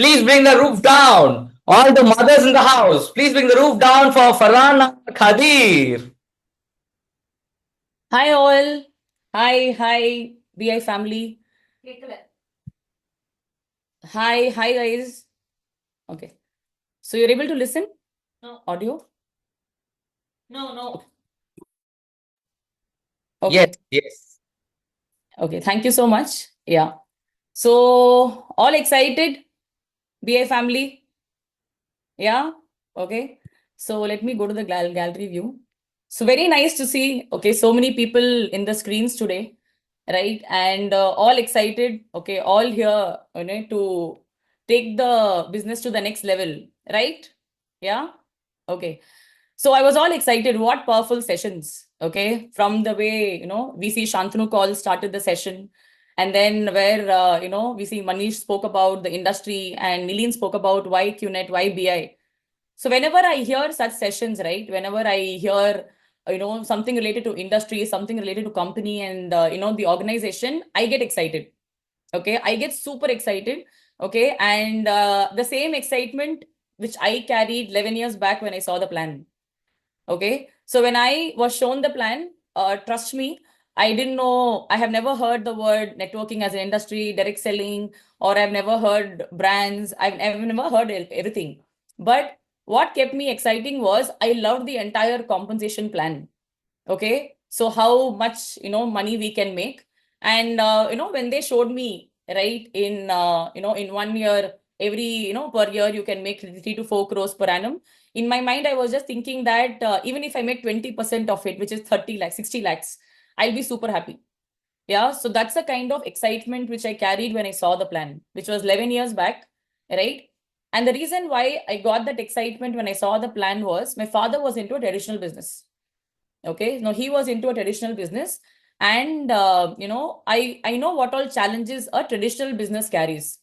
Please bring the roof down. All the mothers in the house, please bring the roof down for Farhana Khadir. Hi all. Hi, BI family. Hi guys. Okay. So you're able to listen? No. Audio? No. Okay. Yes. Okay. Thank you so much. Yeah. So all excited, BI family? Yeah. Okay. So let me go to the gallery view. So very nice to see, okay, so many people in the screens today, right? And all excited, okay, all here, to take the business to the next level, right? Yeah. Okay. So I was all excited. What powerful sessions, okay? From the way, we see Shantanu call started the session. And then where, we see Manish spoke about the industry and Nilin spoke about why QNet, why BI. So whenever I hear such sessions, right? Whenever I hear, something related to industry, something related to company and, the organization, I get excited. Okay. I get super excited. Okay. And the same excitement which I carried 11 years back when I saw the plan. Okay. So when I was shown the plan, trust me, I didn't know, I have never heard the word networking as an industry, direct selling, or I've never heard brands. I've never heard everything. But what kept me exciting was I loved the entire compensation plan. Okay. So how much, money we can make. And, when they showed me, right, in 1 year, every, per year, you can make 3 to 4 crores per annum. In my mind, I was just thinking that even if I make 20% of it, which is 30 lakhs, 60 lakhs, I'll be super happy. Yeah. So that's the kind of excitement which I carried when I saw the plan, which was 11 years back. Right. And the reason why I got that excitement when I saw the plan was my father was into a traditional business. Okay. No, he was into a traditional business. And, I know what all challenges a traditional business carries,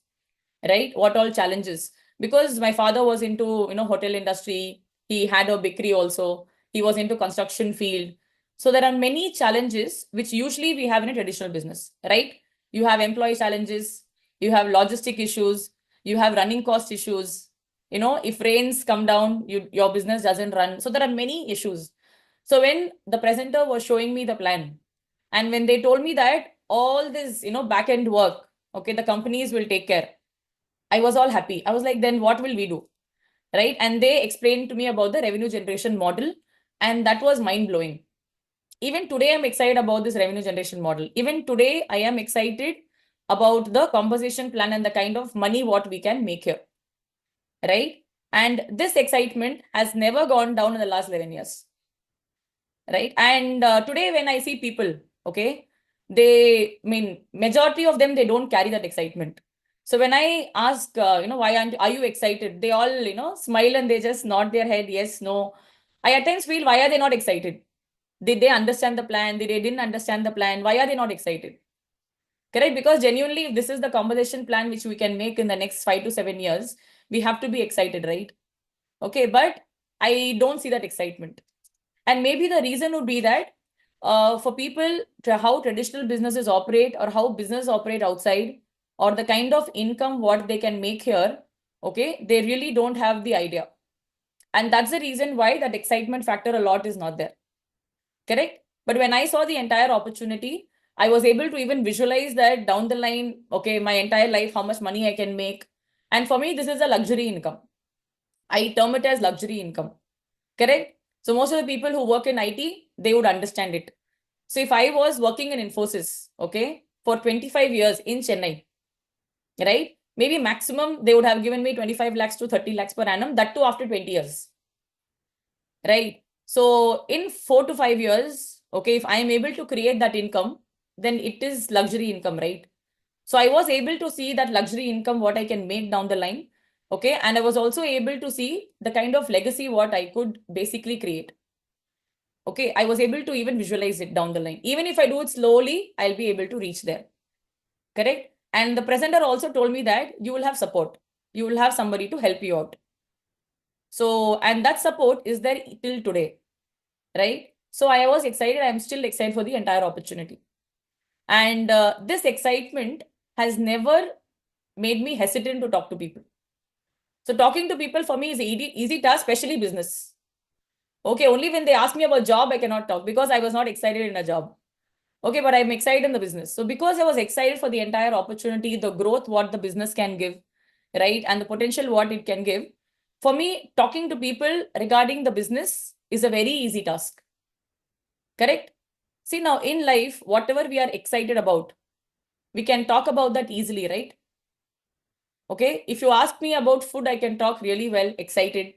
right? What all challenges? Because my father was into, hotel industry. He had a bakery also. He was into construction field. So there are many challenges which usually we have in a traditional business, right? You have employee challenges, you have logistic issues, you have running cost issues. If rains come down, your business doesn't run. So there are many issues. So when the presenter was showing me the plan, and when they told me that all this, back end work, okay, the companies will take care, I was all happy. I was like, then what will we do? Right. And they explained to me about the revenue generation model. And that was mind blowing. Even today, I'm excited about this revenue generation model. Even today, I am excited about the compensation plan and the kind of money what we can make here. Right. And this excitement has never gone down in the last 11 years. Right. And today, when I see people, okay, majority of them, they don't carry that excitement. So when I ask, why are you excited? They all, smile and they just nod their head. Yes, no. I at times feel, why are they not excited? Did they understand the plan? Did they didn't understand the plan? Why are they not excited? Correct? Because genuinely, if this is the compensation plan which we can make in the next 5 to 7 years, we have to be excited, right? Okay, but I don't see that excitement. And maybe the reason would be that for people to how traditional businesses operate or how business operate outside or the kind of income what they can make here, okay, they really don't have the idea. And that's the reason why that excitement factor a lot is not there. Correct? But when I saw the entire opportunity, I was able to even visualize that down the line, okay, my entire life, how much money I can make. And for me, this is a luxury income. I term it as luxury income. Correct? So most of the people who work in IT, they would understand it. So if I was working in Infosys, okay, for 25 years in Chennai, right? Maybe maximum they would have given me 25 lakhs to 30 lakhs per annum, that too after 20 years. Right? So in 4 to 5 years, okay, if I am able to create that income, then it is luxury income, right? So I was able to see that luxury income, what I can make down the line. Okay. And I was also able to see the kind of legacy what I could basically create. Okay. I was able to even visualize it down the line. Even if I do it slowly, I'll be able to reach there. Correct. And the presenter also told me that you will have support. You will have somebody to help you out. So, and that support is there till today. Right. So I was excited. I'm still excited for the entire opportunity. And this excitement has never made me hesitant to talk to people. So talking to people for me is easy task, especially business. Okay, only when they ask me about job, I cannot talk because I was not excited in a job. Okay, but I'm excited in the business. So because I was excited for the entire opportunity, the growth, what the business can give, right? And the potential, what it can give. For me, talking to people regarding the business is a very easy task. Correct? See, now in life, whatever we are excited about, we can talk about that easily, right? Okay, if you ask me about food, I can talk really well, excited.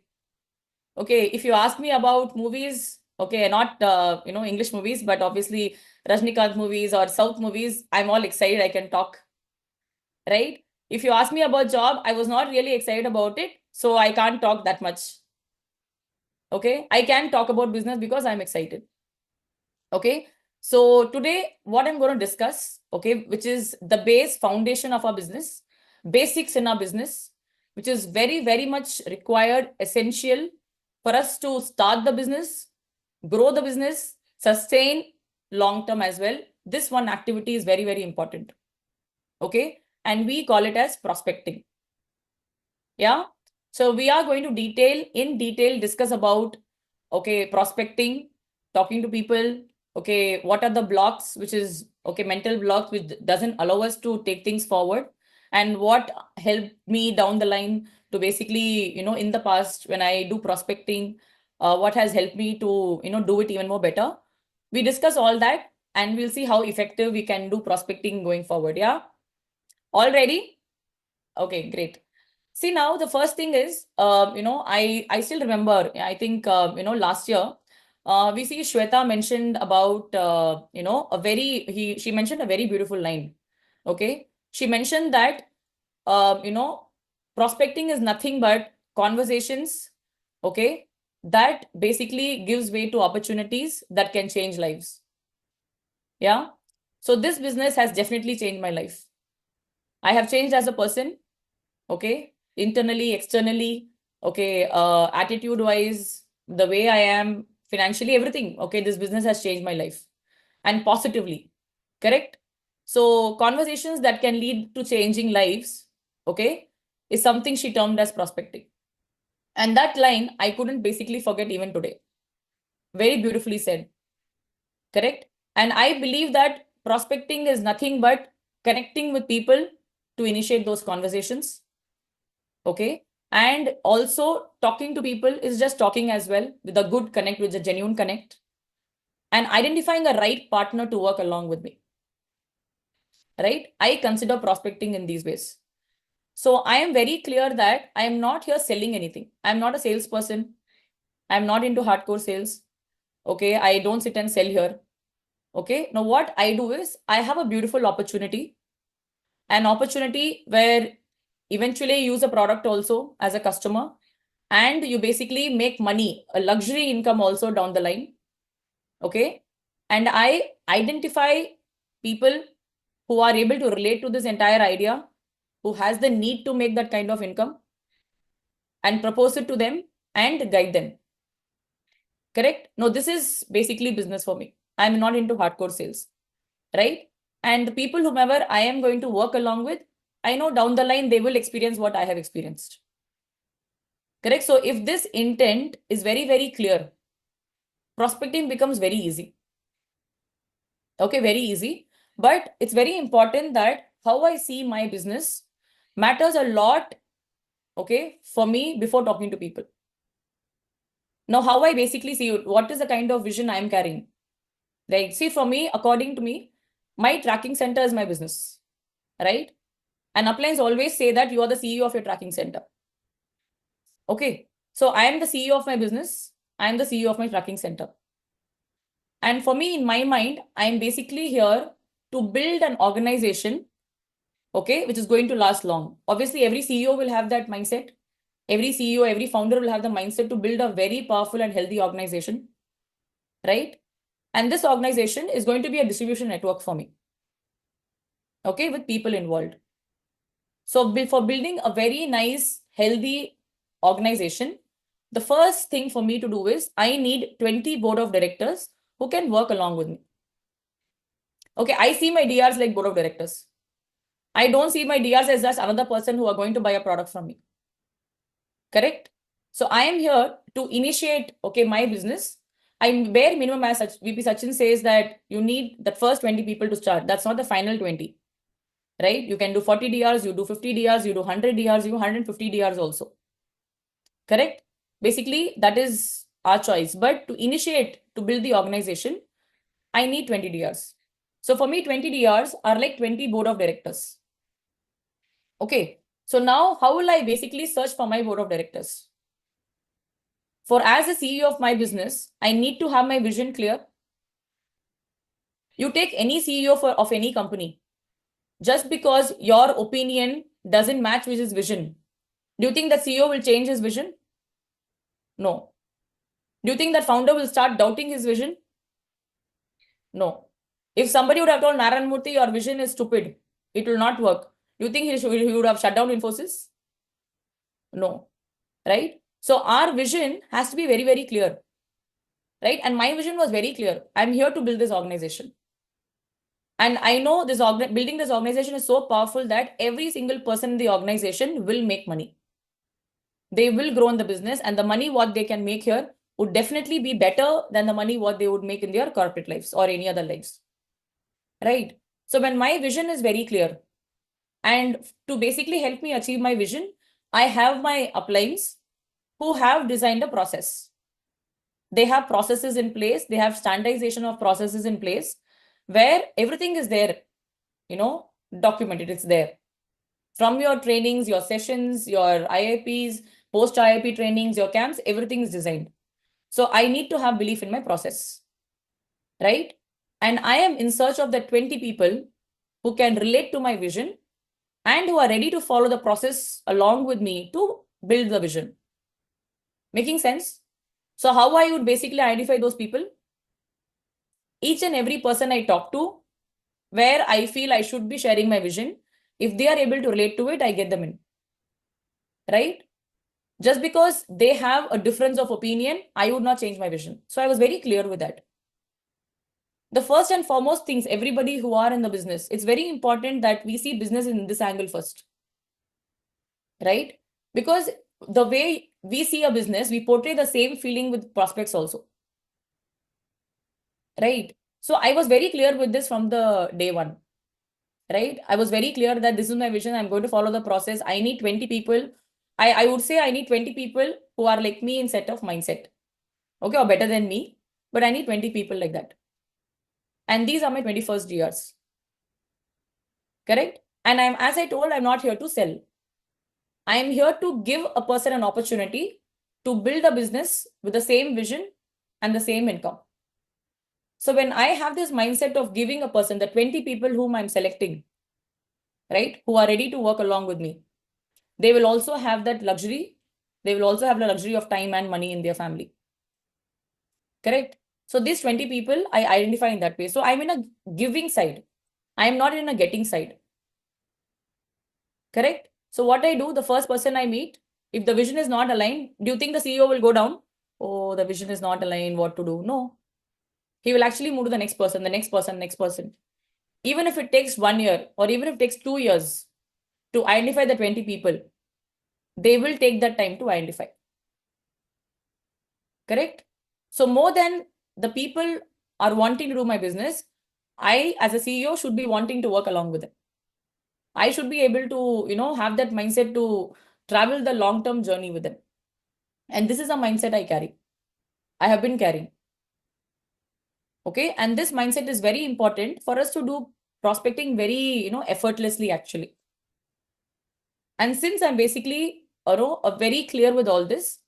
Okay, if you ask me about movies, okay, not English movies, but obviously Rajnikant movies or South movies, I'm all excited, I can talk, right? If you ask me about job, I was not really excited about it, so I can't talk that much. Okay, I can talk about business because I'm excited. Okay, so today what I'm going to discuss, okay, which is the base foundation of our business, basics in our business, which is very, very much required, essential for us to start the business, grow the business, sustain long term as well. This one activity is very, very important. Okay, and we call it as prospecting. Yeah, so we are going to in detail discuss about, okay, prospecting, talking to people, okay, what are the blocks, which is, okay, mental blocks, which doesn't allow us to take things forward, and what helped me down the line to basically, in the past when I do prospecting, what has helped me to, do it even more better. We discuss all that and we'll see how effective we can do prospecting going forward. Yeah, all ready? Okay, great. See, now the first thing is, I still remember, I think, last year, we see Shweta mentioned about, she mentioned a very beautiful line. Okay. She mentioned that, prospecting is nothing but conversations, okay, that basically gives way to opportunities that can change lives. Yeah. So this business has definitely changed my life. I have changed as a person, okay, internally, externally, okay, attitude wise, the way I am, financially, everything. Okay, this business has changed my life and positively. Correct? So conversations that can lead to changing lives, okay, is something she termed as prospecting. And that line I couldn't basically forget even today. Very beautifully said. Correct? And I believe that prospecting is nothing but connecting with people to initiate those conversations. Okay. And also talking to people is just talking as well with a good connect, with a genuine connect, and identifying a right partner to work along with me. Right? I consider prospecting in these ways. So I am very clear that I am not here selling anything. I'm not a salesperson. I'm not into hardcore sales. Okay. I don't sit and sell here. Okay. Now what I do is I have a beautiful opportunity, an opportunity where eventually you use a product also as a customer, and you basically make money, a luxury income also down the line. Okay. And I identify people who are able to relate to this entire idea, who has the need to make that kind of income, and propose it to them and guide them. Correct? No, this is basically business for me. I'm not into hardcore sales. Right? And the people whomever I am going to work along with, I know down the line they will experience what I have experienced. Correct? So if this intent is very, very clear, prospecting becomes very easy. Okay, very easy. But it's very important that how I see my business matters a lot, okay, for me before talking to people. Now, how I basically see it, what is the kind of vision I'm carrying? Right? See, for me, according to me, my tracking center is my business, right? And uplines always say that you are the CEO of your tracking center. Okay. So I am the CEO of my business. I am the CEO of my tracking center. And for me, in my mind, I am basically here to build an organization, okay, which is going to last long. Obviously, every CEO will have that mindset. Every CEO, every founder will have the mindset to build a very powerful and healthy organization, right? And this organization is going to be a distribution network for me, okay, with people involved. So for building a very nice, healthy organization, the first thing for me to do is I need 20 board of directors who can work along with me. Okay, I see my DRs like board of directors. I don't see my DRs as just another person who are going to buy a product from me. Correct? So I am here to initiate, okay, my business. I bare minimum, as such VP Sachin says, that you need the first 20 people to start. That's not the final 20, right? You can do 40 DRs, you do 50 DRs, you do 100 DRs, you do 150 DRs also. Correct? Basically, that is our choice. But to initiate, to build the organization, I need 20 DRs. So for me, 20 DRs are like 20 board of directors. Okay. So now how will I basically search for my board of directors? For as a CEO of my business, I need to have my vision clear. You take any CEO of any company, just because your opinion doesn't match with his vision, do you think that CEO will change his vision? No. Do you think that founder will start doubting his vision? No. If somebody would have told Narayan Murthy, your vision is stupid, it will not work, do you think he would have shut down Infosys? No. Right? So our vision has to be very, very clear. Right? And my vision was very clear. I'm here to build this organization. And I know this building this organization is so powerful that every single person in the organization will make money. They will grow in the business, and the money what they can make here would definitely be better than the money what they would make in their corporate lives or any other lives. Right? So when my vision is very clear, and to basically help me achieve my vision, I have my uplines who have designed a process. They have processes in place. They have standardization of processes in place where everything is there, documented. It's there. From your trainings, your sessions, your IIPs, post IIP trainings, your camps, everything is designed. So I need to have belief in my process, right? And I am in search of the 20 people who can relate to my vision and who are ready to follow the process along with me to build the vision. Making sense? So how I would basically identify those people? Each and every person I talk to, where I feel I should be sharing my vision, if they are able to relate to it, I get them in. Right? Just because they have a difference of opinion, I would not change my vision. So I was very clear with that. The first and foremost things, everybody who are in the business, it's very important that we see business in this angle first. Right? Because the way we see a business, we portray the same feeling with prospects also. Right? So I was very clear with this from the day one. Right? I was very clear that this is my vision. I'm going to follow the process. I need 20 people. I would say I need 20 people who are like me in set of mindset. Okay, or better than me. But I need 20 people like that. And these are my 21st DRs. Correct? And as I told, I'm not here to sell. I am here to give a person an opportunity to build a business with the same vision and the same income. So when I have this mindset of giving a person, the 20 people whom I'm selecting, right, who are ready to work along with me, they will also have that luxury. They will also have the luxury of time and money in their family. Correct? So these 20 people, I identify in that way. So I'm in a giving side. I'm not in a getting side. Correct? So what I do, the first person I meet, if the vision is not aligned, do you think the CEO will go down? Oh, the vision is not aligned, what to do? No. He will actually move to the next person, the next person, next person. Even if it takes 1 year or even if it takes 2 years to identify the 20 people, they will take that time to identify. Correct? So more than the people are wanting to do my business, I as a CEO should be wanting to work along with them. I should be able to, have that mindset to travel the long-term journey with them. And this is a mindset I carry. I have been carrying. Okay. And this mindset is very important for us to do prospecting very, effortlessly actually. And since I'm basically, very clear with all this,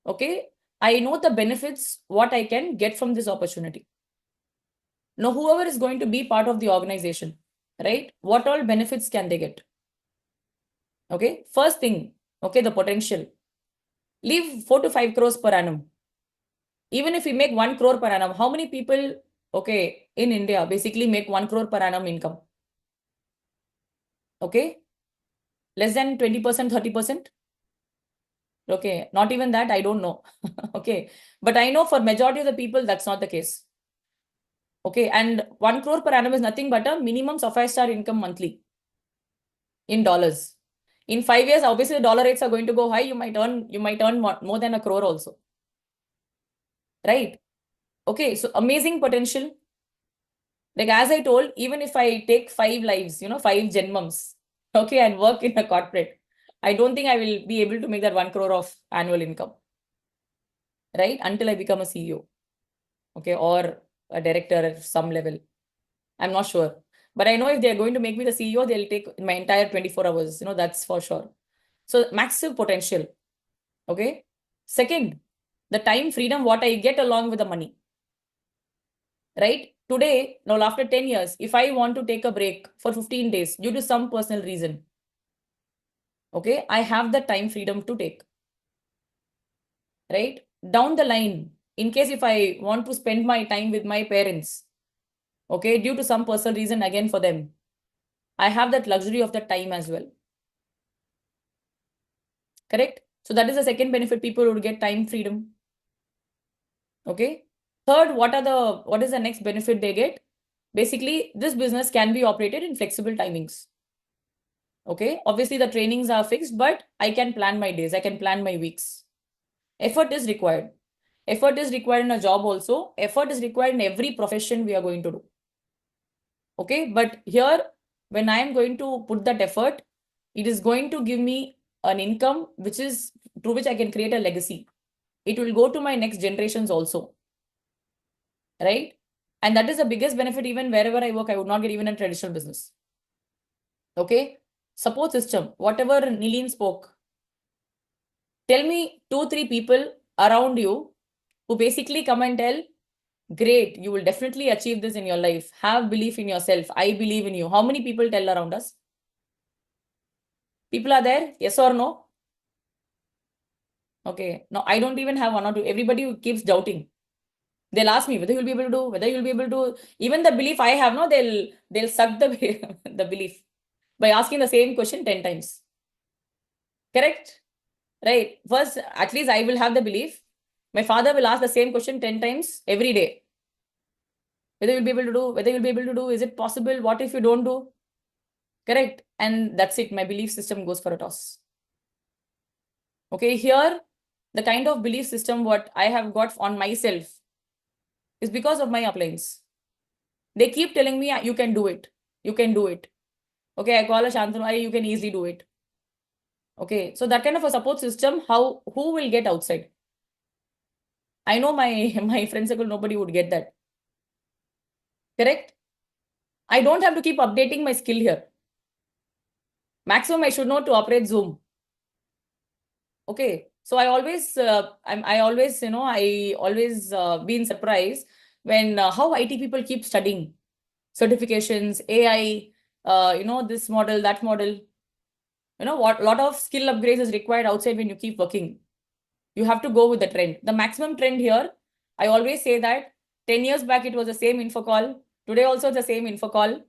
okay, I know the benefits, what I can get from this opportunity. Now, whoever is going to be part of the organization, right? What all benefits can they get? Okay. First thing, okay, the potential. Leave 4 to 5 crores per annum. Even if we make 1 crore per annum, how many people, okay, in India basically make 1 crore per annum income? Okay. Less than 20%, 30%. Okay. Not even that, I don't know. Okay. But I know for majority of the people, that's not the case. Okay. And 1 crore per annum is nothing but a minimum Sapphire Star income monthly in dollars. In 5 years, obviously the dollar rates are going to go high. You might earn more than 1 crore also. Right? Okay, so amazing potential. Like as I told, even if I take 5 lives, 5 Janmams, okay, and work in a corporate, I don't think I will be able to make that 1 crore of annual income. Right? Until I become a CEO. Okay, or a director at some level. I'm not sure. But I know if they're going to make me the CEO, they'll take my entire 24 hours. That's for sure. So massive potential. Okay. Second, the time freedom, what I get along with the money. Right? Today, now after 10 years, if I want to take a break for 15 days due to some personal reason, okay, I have the time freedom to take. Right? Down the line, in case if I want to spend my time with my parents, okay, due to some personal reason again for them, I have that luxury of the time as well. Correct? So that is the second benefit, people would get time freedom. Okay. Third, what is the next benefit they get? Basically, this business can be operated in flexible timings. Okay. Obviously, the trainings are fixed, but I can plan my days. I can plan my weeks. Effort is required. Effort is required in a job also. Effort is required in every profession we are going to do. Okay. But here, when I am going to put that effort, it is going to give me an income through which I can create a legacy. It will go to my next generations also. Right? And that is the biggest benefit. Even wherever I work, I would not get even a traditional business. Okay. Support system, whatever Nilin spoke. Tell me 2-3 people around you who basically come and tell, great, you will definitely achieve this in your life. Have belief in yourself. I believe in you. How many people tell around us? People are there? Yes or no? Okay. No, I don't even have one or two. Everybody keeps doubting. They'll ask me whether you'll be able to do, whether you'll be able to. Even the belief I have, no, they'll suck the the belief by asking the same question 10 times. Correct? Right. First, at least I will have the belief. My father will ask the same question 10 times every day. Whether you'll be able to do, whether you'll be able to do, is it possible? What if you don't do? Correct. And that's it. My belief system goes for a toss. Okay. Here, the kind of belief system what I have got on myself is because of my uplines. They keep telling me, you can do it. You can do it. Okay. I call a Shantanu, you can easily do it. Okay. So that kind of a support system, who will get outside? I know my friend circle, nobody would get that. Correct? I don't have to keep updating my skill here. Maximum, I should know to operate Zoom. Okay. So I always been surprised when how IT people keep studying certifications, AI, this model, that model. What lot of skill upgrades is required outside when you keep working. You have to go with the trend. The maximum trend here, I always say that 10 years back, it was the same info call. Today also the same info call.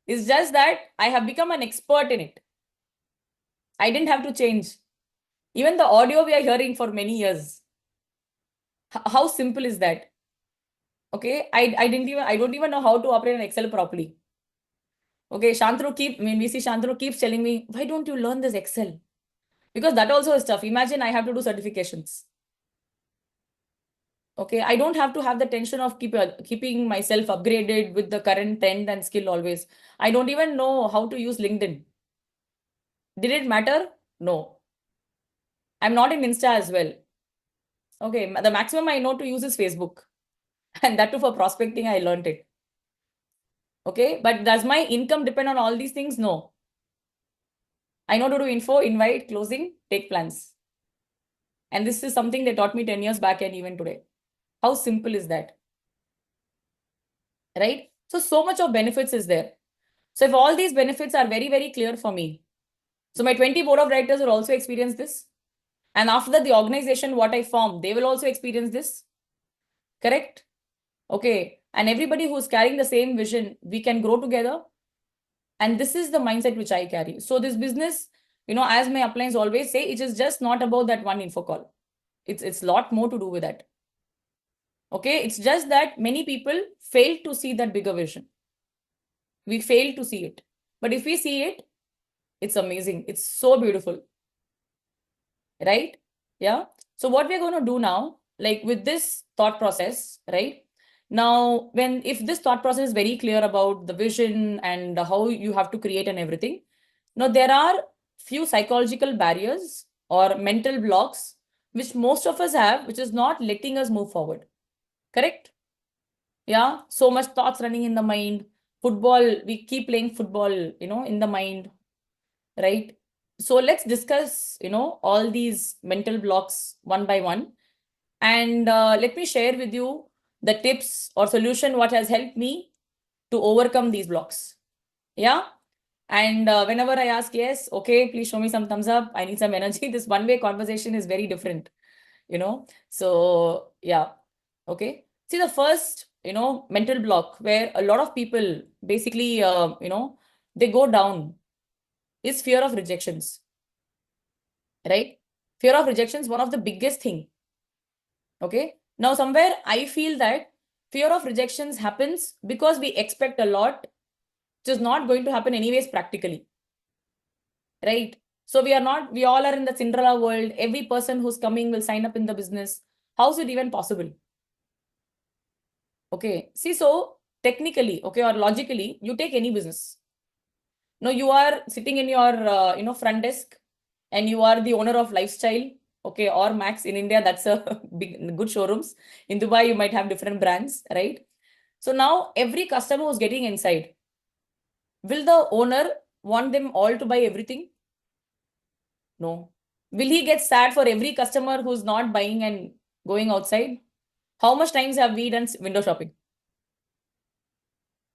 It's just that I have become an expert in it. I didn't have to change. Even the audio we are hearing for many years. How simple is that? Okay, I don't even know how to operate an Excel properly. Okay, we see Shantanu keeps telling me, why don't you learn this Excel? Because that also is tough. Imagine I have to do certifications. Okay, I don't have to have the tension of keeping myself upgraded with the current trend and skill always. I don't even know how to use LinkedIn. Did it matter? No. I'm not in Insta as well. Okay, the maximum I know to use is Facebook. And that too for prospecting, I learned it. Okay, but does my income depend on all these things? No. I know to do info, invite, closing, take plans. And this is something they taught me 10 years back and even today. How simple is that? Right? So much of benefits is there. So if all these benefits are very, very clear for me, so my 20 board of directors will also experience this. And after that, the organization, what I form, they will also experience this. Correct? Okay. And everybody who's carrying the same vision, we can grow together. And this is the mindset which I carry. So this business, as my uplines always say, it is just not about that one info call. It's a lot more to do with that. Okay. It's just that many people fail to see that bigger vision. We fail to see it. But if we see it, It's amazing. It's so beautiful. Right? Yeah. So what we're going to do now, like with this thought process, right? Now, if this thought process is very clear about the vision and how you have to create and everything, now there are few psychological barriers or mental blocks which most of us have, which is not letting us move forward. Correct? Yeah. So much thoughts running in the mind. Football, we keep playing football, in the mind, right? So let's discuss, all these mental blocks one by one. And let me share with you the tips or solution what has helped me to overcome these blocks. Yeah. And whenever I ask, yes, okay, please show me some thumbs up. I need some energy. This one-way conversation is very different, So yeah. Okay. See, the first, mental block where a lot of people basically, they go down is fear of rejections. Right? Fear of rejection is one of the biggest thing. Okay. Now, somewhere I feel that fear of rejections happens because we expect a lot, which is not going to happen anyways practically. Right? So we all are in the Cinderella world. Every person who's coming will sign up in the business. How is it even possible? Okay. See, so technically, okay, or logically, you take any business. Now you are sitting in your, front desk and you are the owner of Lifestyle. Okay, or Max in India, that's a good showrooms. In Dubai, you might have different brands, right? So now every customer who's getting inside, will the owner want them all to buy everything? No. Will he get sad for every customer who's not buying and going outside? How much times have we done window shopping?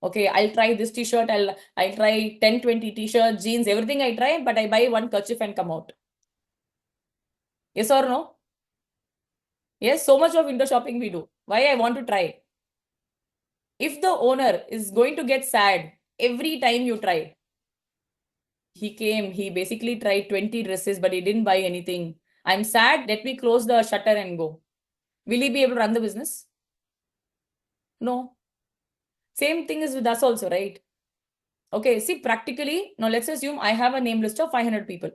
Okay, I'll try this t-shirt, I'll try 10, 20 t-shirts, jeans, everything I try, but I buy one kerchief and come out. Yes or no? Yes, so much of window shopping we do. Why I want to try? If the owner is going to get sad every time you try, he basically tried 20 dresses, but he didn't buy anything. I'm sad, let me close the shutter and go. Will he be able to run the business? No. Same thing is with us also, right? Okay, see, practically, now let's assume I have a name list of 500 people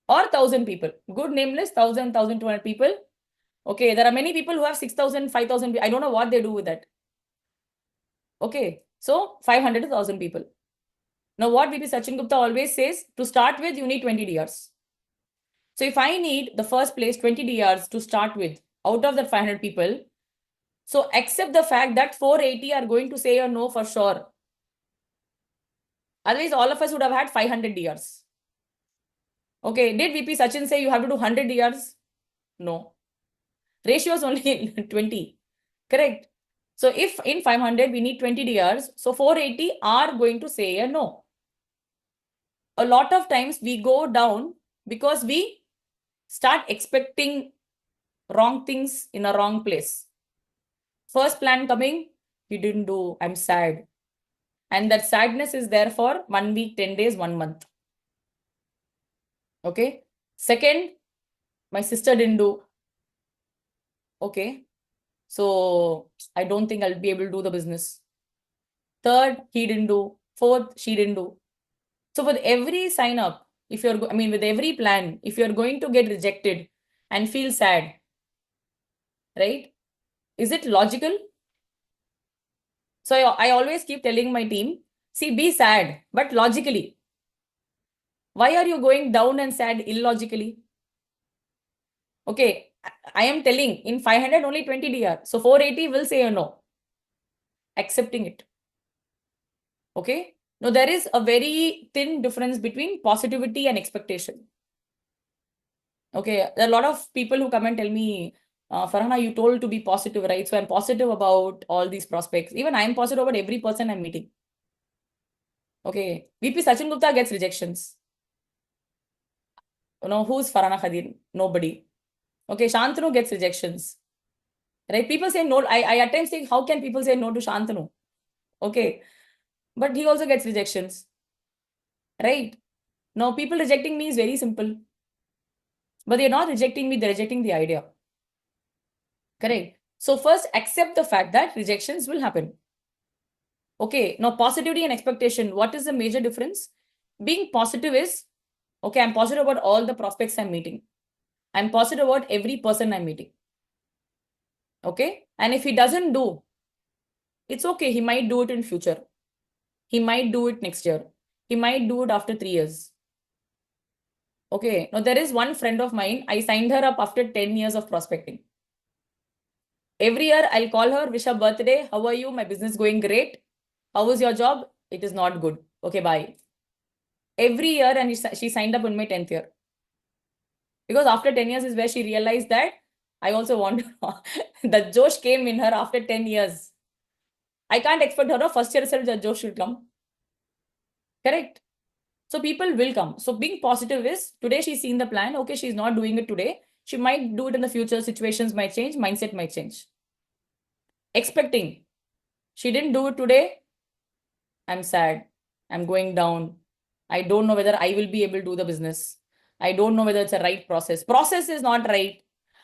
or 1,000 people. Good name list, 1,000, 1,200 people. Okay, there are many people who have 6,000, 5,000. I don't know what they do with that. Okay, so 500 to 1,000 people. Now, what VP Sachin Gupta always says, to start with, you need 20 DRs. So if I need the first place 20 DRs to start with out of the 500 people, so accept the fact that 480 are going to say or no for sure. Otherwise, all of us would have had 500 DRs. Okay, did VP Sachin say you have to do 100 DRs? No. Ratio is only 20. Correct. So if in 500 we need 20 DRs, so 480 are going to say a no. A lot of times we go down because we start expecting wrong things in a wrong place. First plan coming, he didn't do, I'm sad. And that sadness is there for 1 week, 10 days, 1 month. Okay. Second, my sister didn't do. Okay. So I don't think I'll be able to do the business. Third, he didn't do. Fourth, she didn't do. So with every sign up, with every plan, if you're going to get rejected and feel sad, right? Is it logical? So I always keep telling my team, see, be sad, but logically. Why are you going down and sad illogically? Okay, I am telling in 500 only 20 DR. So 480 will say a no. Accepting it. Okay. Now there is a very thin difference between positivity and expectation. Okay, there are a lot of people who come and tell me, Farhana, you told to be positive, right? So I'm positive about all these prospects. Even I'm positive about every person I'm meeting. Okay, VP Sachin Gupta gets rejections. Who's Farhana Khadir? Nobody. Okay, Shantanu gets rejections. Right? People say no. I at times think, how can people say no to Shantanu? Okay, but he also gets rejections. Right? Now, people rejecting me is very simple. But they're not rejecting me, they're rejecting the idea. Correct. So first, accept the fact that rejections will happen. Okay, now positivity and expectation, what is the major difference? Being positive is, okay, I'm positive about all the prospects I'm meeting. I'm positive about every person I'm meeting. Okay. And if he doesn't do, it's okay. He might do it in future. He might do it next year. He might do it after 3 years. Okay. Now there is one friend of mine. I signed her up after 10 years of prospecting. Every year I'll call her, wish her birthday. How are you? My business going great. How was your job? It is not good. Okay, bye. Every year, and she signed up in my 10th year. Because after 10 years is where she realized that I also want the Josh came in her after 10 years. I can't expect her first year itself that Josh should come. Correct. So people will come. So being positive is today she's seen the plan. Okay, she's not doing it today. She might do it in the future. Situations might change. Mindset might change. Expecting. She didn't do it today. I'm sad. I'm going down. I don't know whether I will be able to do the business. I don't know whether it's a right process. Process is not right.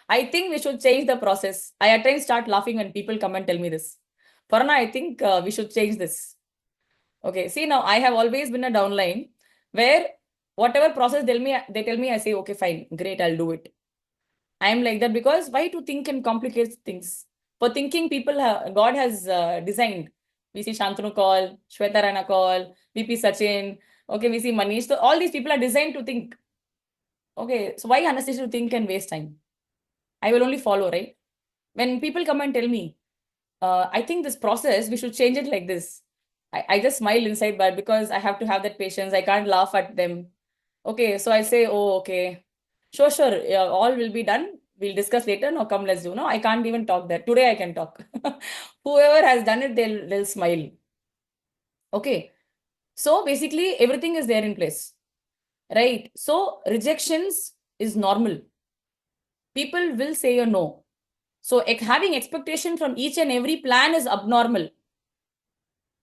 I think we should change the process. I at times start laughing when people come and tell me this. Parna, I think we should change this. Okay, see now I have always been a downline where whatever process they tell me, I say, okay, fine, great, I'll do it. I am like that because why to think and complicate things? For thinking, God has designed. We see Shantanu call, Shweta Rana call, VP Sachin. Okay, we see Manish. So all these people are designed to think. Okay, so why unnecessary to think and waste time? I will only follow, right? When people come and tell me, I think this process, we should change it like this. I just smile inside, but because I have to have that patience, I can't laugh at them. Okay, so I say, oh, okay. Sure, sure. Yeah, all will be done. We'll discuss later. No, come, let's do. No, I can't even talk that. Today I can talk. Whoever has done it, they'll smile. Okay. So basically everything is there in place. Right. So rejections is normal. People will say a no. So having expectation from each and every plan is abnormal.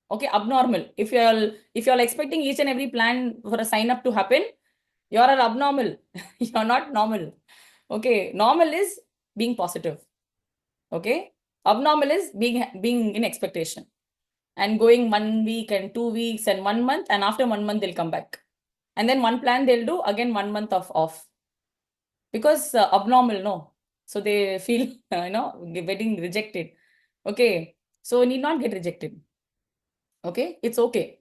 Okay, abnormal. If you're expecting each and every plan for a sign up to happen, you're an abnormal. You're not normal. Okay, normal is being positive. Okay, abnormal is being in expectation and going 1 week and 2 weeks and 1 month, and after 1 month they'll come back, and then one plan they'll do again 1 month of off because abnormal no, so they feel getting rejected. Okay, so need not get rejected. Okay, it's okay.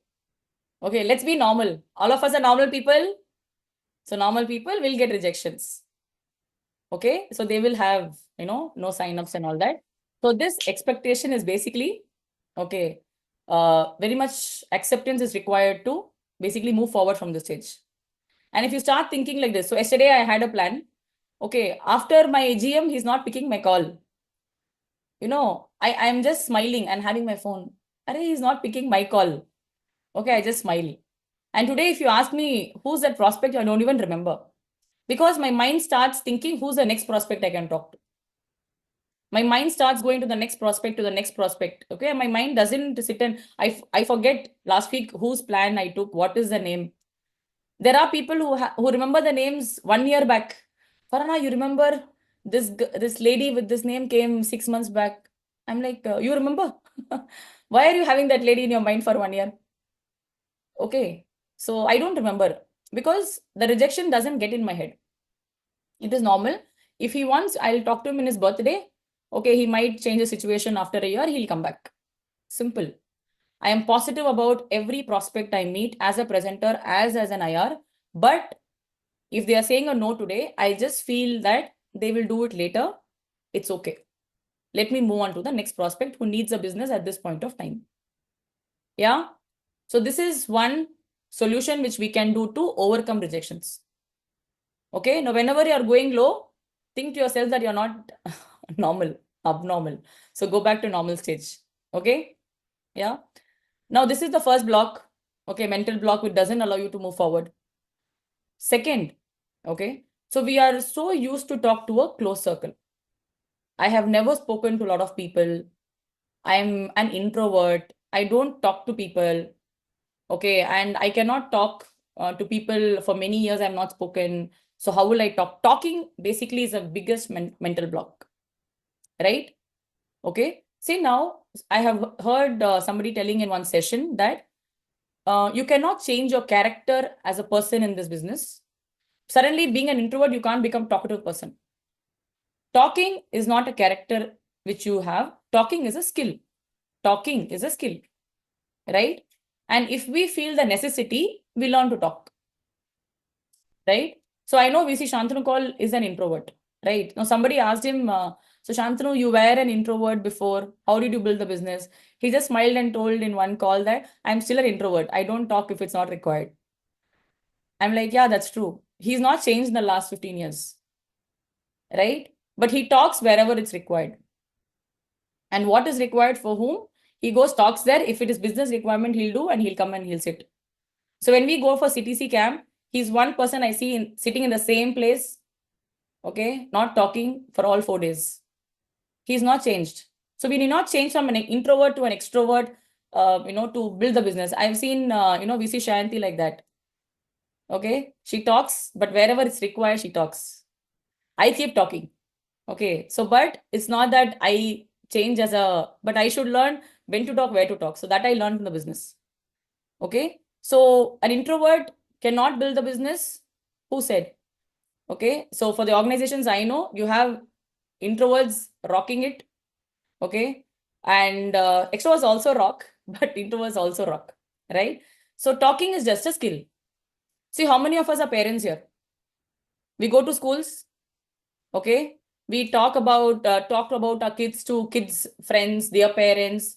Okay, let's be normal. All of us are normal people. So normal people will get rejections. Okay, so they will have, no sign-ups and all that. So this expectation is basically, okay, very much acceptance is required to basically move forward from the stage. And if you start thinking like this, so yesterday I had a plan. Okay, after my GM, he's not picking my call. I'm just smiling and having my phone. He's not picking my call. Okay, I just smile. And today, if you ask me who's that prospect, I don't even remember. Because my mind starts thinking who's the next prospect I can talk to. My mind starts going to the next prospect, to the next prospect. Okay, my mind doesn't sit and I forget last week whose plan I took, what is the name. There are people who remember the names 1 year back. Farana, you remember this lady with this name came 6 months back. I'm like, you remember? Why are you having that lady in your mind for 1 year? Okay, so I don't remember because the rejection doesn't get in my head. It is normal. If he wants, I'll talk to him in his birthday. Okay, he might change the situation after a year, he'll come back. Simple. I am positive about every prospect I meet as a presenter, as an IR. But if they are saying a no today, I just feel that they will do it later. It's okay. Let me move on to the next prospect who needs a business at this point of time. Yeah. So this is one solution which we can do to overcome rejections. Okay. Now, whenever you are going low, think to yourself that you're not normal, abnormal. So go back to normal stage. Okay. Yeah. Now, this is the first block. Okay. Mental block, which doesn't allow you to move forward. Second, okay. So we are so used to talk to a close circle. I have never spoken to a lot of people. I'm an introvert. I don't talk to people. Okay. And I cannot talk to people for many years. I'm not spoken. So how will I talk? Talking basically is the biggest mental block, right? Okay. See now, I have heard somebody telling in one session that you cannot change your character as a person in this business. Suddenly, being an introvert, you can't become a talkative person. Talking is not a character which you have. Talking is a skill. Talking is a skill, right? And if we feel the necessity, we learn to talk, right? So I know VC Shantanu Kaul is an introvert, right? Now somebody asked him, so Shantanu, you were an introvert before. How did you build the business? He just smiled and told in one call that I'm still an introvert. I don't talk if it's not required. I'm like, yeah, that's true. He's not changed in the last 15 years, right? But he talks wherever it's required. And what is required for whom? He goes, talks there. If it is business requirement, he'll do and he'll come and he'll sit. So when we go for CTC camp, he's one person I see sitting in the same place, okay, not talking for all 4 days. He's not changed. So we need not change from an introvert to an extrovert, to build the business. I've seen, VC Shayanti like that. Okay, she talks, but wherever it's required, she talks. I keep talking. Okay, so but it's not that I change but I should learn when to talk, where to talk. So that I learned from the business. Okay, so an introvert cannot build the business. Who said? Okay, so for the organizations I know, you have introverts rocking it. Okay, and extroverts also rock, but introverts also rock, right? So talking is just a skill. See, how many of us are parents here? We go to schools, okay? We talked about our kids to kids, friends, their parents.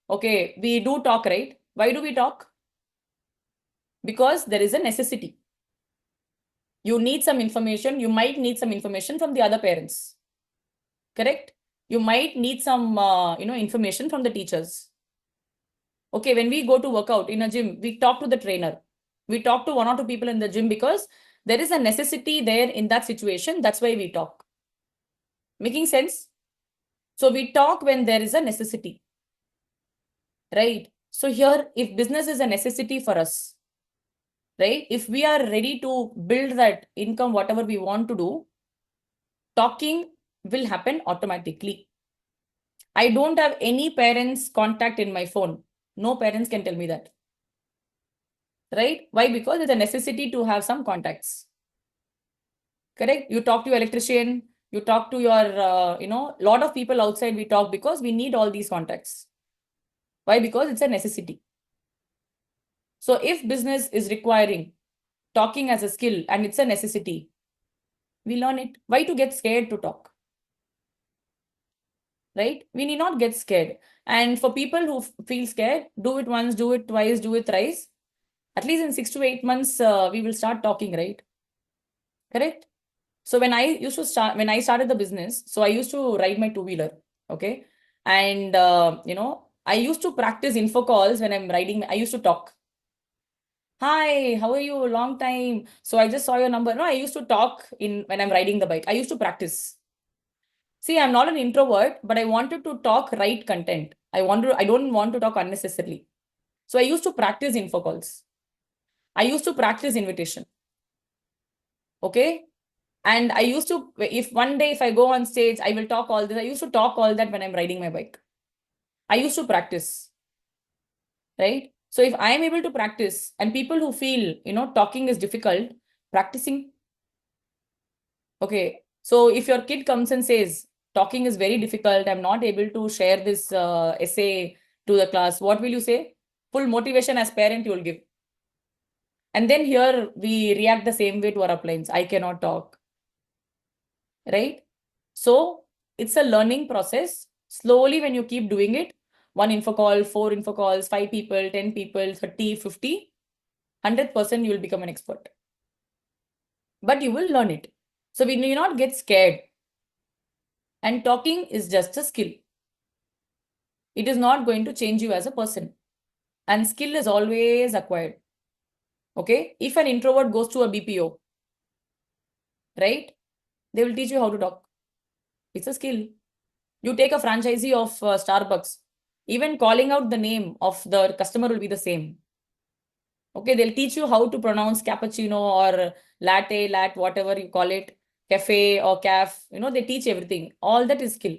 Okay, we do talk, right? Why do we talk? Because there is a necessity. You need some information. You might need some information from the other parents. Correct? You might need some, information from the teachers. Okay, when we go to work out in a gym, we talk to the trainer. We talk to 1 or 2 people in the gym because there is a necessity there in that situation. That's why we talk. Making sense? So we talk when there is a necessity, right? So here, if business is a necessity for us, right? If we are ready to build that income, whatever we want to do, talking will happen automatically. I don't have any parents' contact in my phone. No parents can tell me that. Right? Why? Because it's a necessity to have some contacts. Correct? You talk to your electrician, you talk to your, lot of people outside we talk because we need all these contacts. Why? Because it's a necessity. So if business is requiring talking as a skill and it's a necessity, we learn it. Why to get scared to talk? Right? We need not get scared. And for people who feel scared, do it once, do it twice, do it thrice. At least in 6 to 8 months, we will start talking, right? Correct? So when I started the business, so I used to ride my two-wheeler, okay? And, I used to practice info calls when I'm riding. I used to talk. Hi, how are you? Long time. So I just saw your number. No, I used to talk when I'm riding the bike. I used to practice. See, I'm not an introvert, but I wanted to talk right content. I don't want to talk unnecessarily. So I used to practice info calls. I used to practice invitation. Okay. And I used to, if one day, if I go on stage, I will talk all this. I used to talk all that when I'm riding my bike. I used to practice. Right. So if I am able to practice and people who feel, talking is difficult, practicing. Okay. So if your kid comes and says, talking is very difficult, I'm not able to share this essay to the class, what will you say? Full motivation as parent you will give. And then here we react the same way to our uplines. I cannot talk. Right? So it's a learning process. Slowly, when you keep doing it, 1 info call, 4 info calls, 5 people, 10 people, 30, 50, 100% you will become an expert. But you will learn it. So we need not get scared. And talking is just a skill. It is not going to change you as a person. And skill is always acquired. Okay? If an introvert goes to a BPO, right? They will teach you how to talk. It's a skill. You take a franchisee of Starbucks, even calling out the name of the customer will be the same. Okay, they'll teach you how to pronounce cappuccino or latte, whatever you call it, cafe or caf. They teach everything. All that is skill.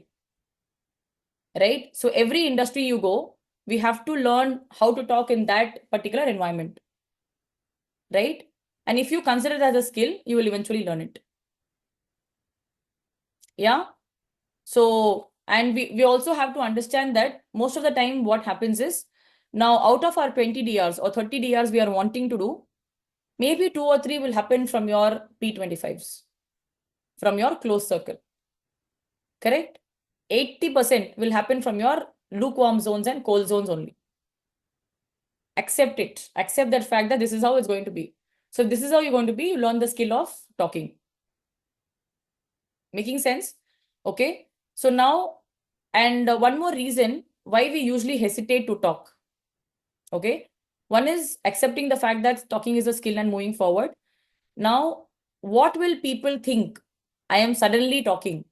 Right? So every industry you go, we have to learn how to talk in that particular environment, right? And if you consider it as a skill, you will eventually learn it. Yeah. So, and we also have to understand that most of the time what happens is, now out of our 20 DRs or 30 DRs we are wanting to do, maybe 2 or 3 will happen from your P25s, from your close circle. Correct? 80% will happen from your lukewarm zones and cold zones only. Accept it. Accept that fact that this is how it's going to be. So this is how you're going to be. You learn the skill of talking. Making sense? Okay. So now, and one more reason why we usually hesitate to talk. Okay. One is accepting the fact that talking is a skill and moving forward. Now, what will people think? I am suddenly talking.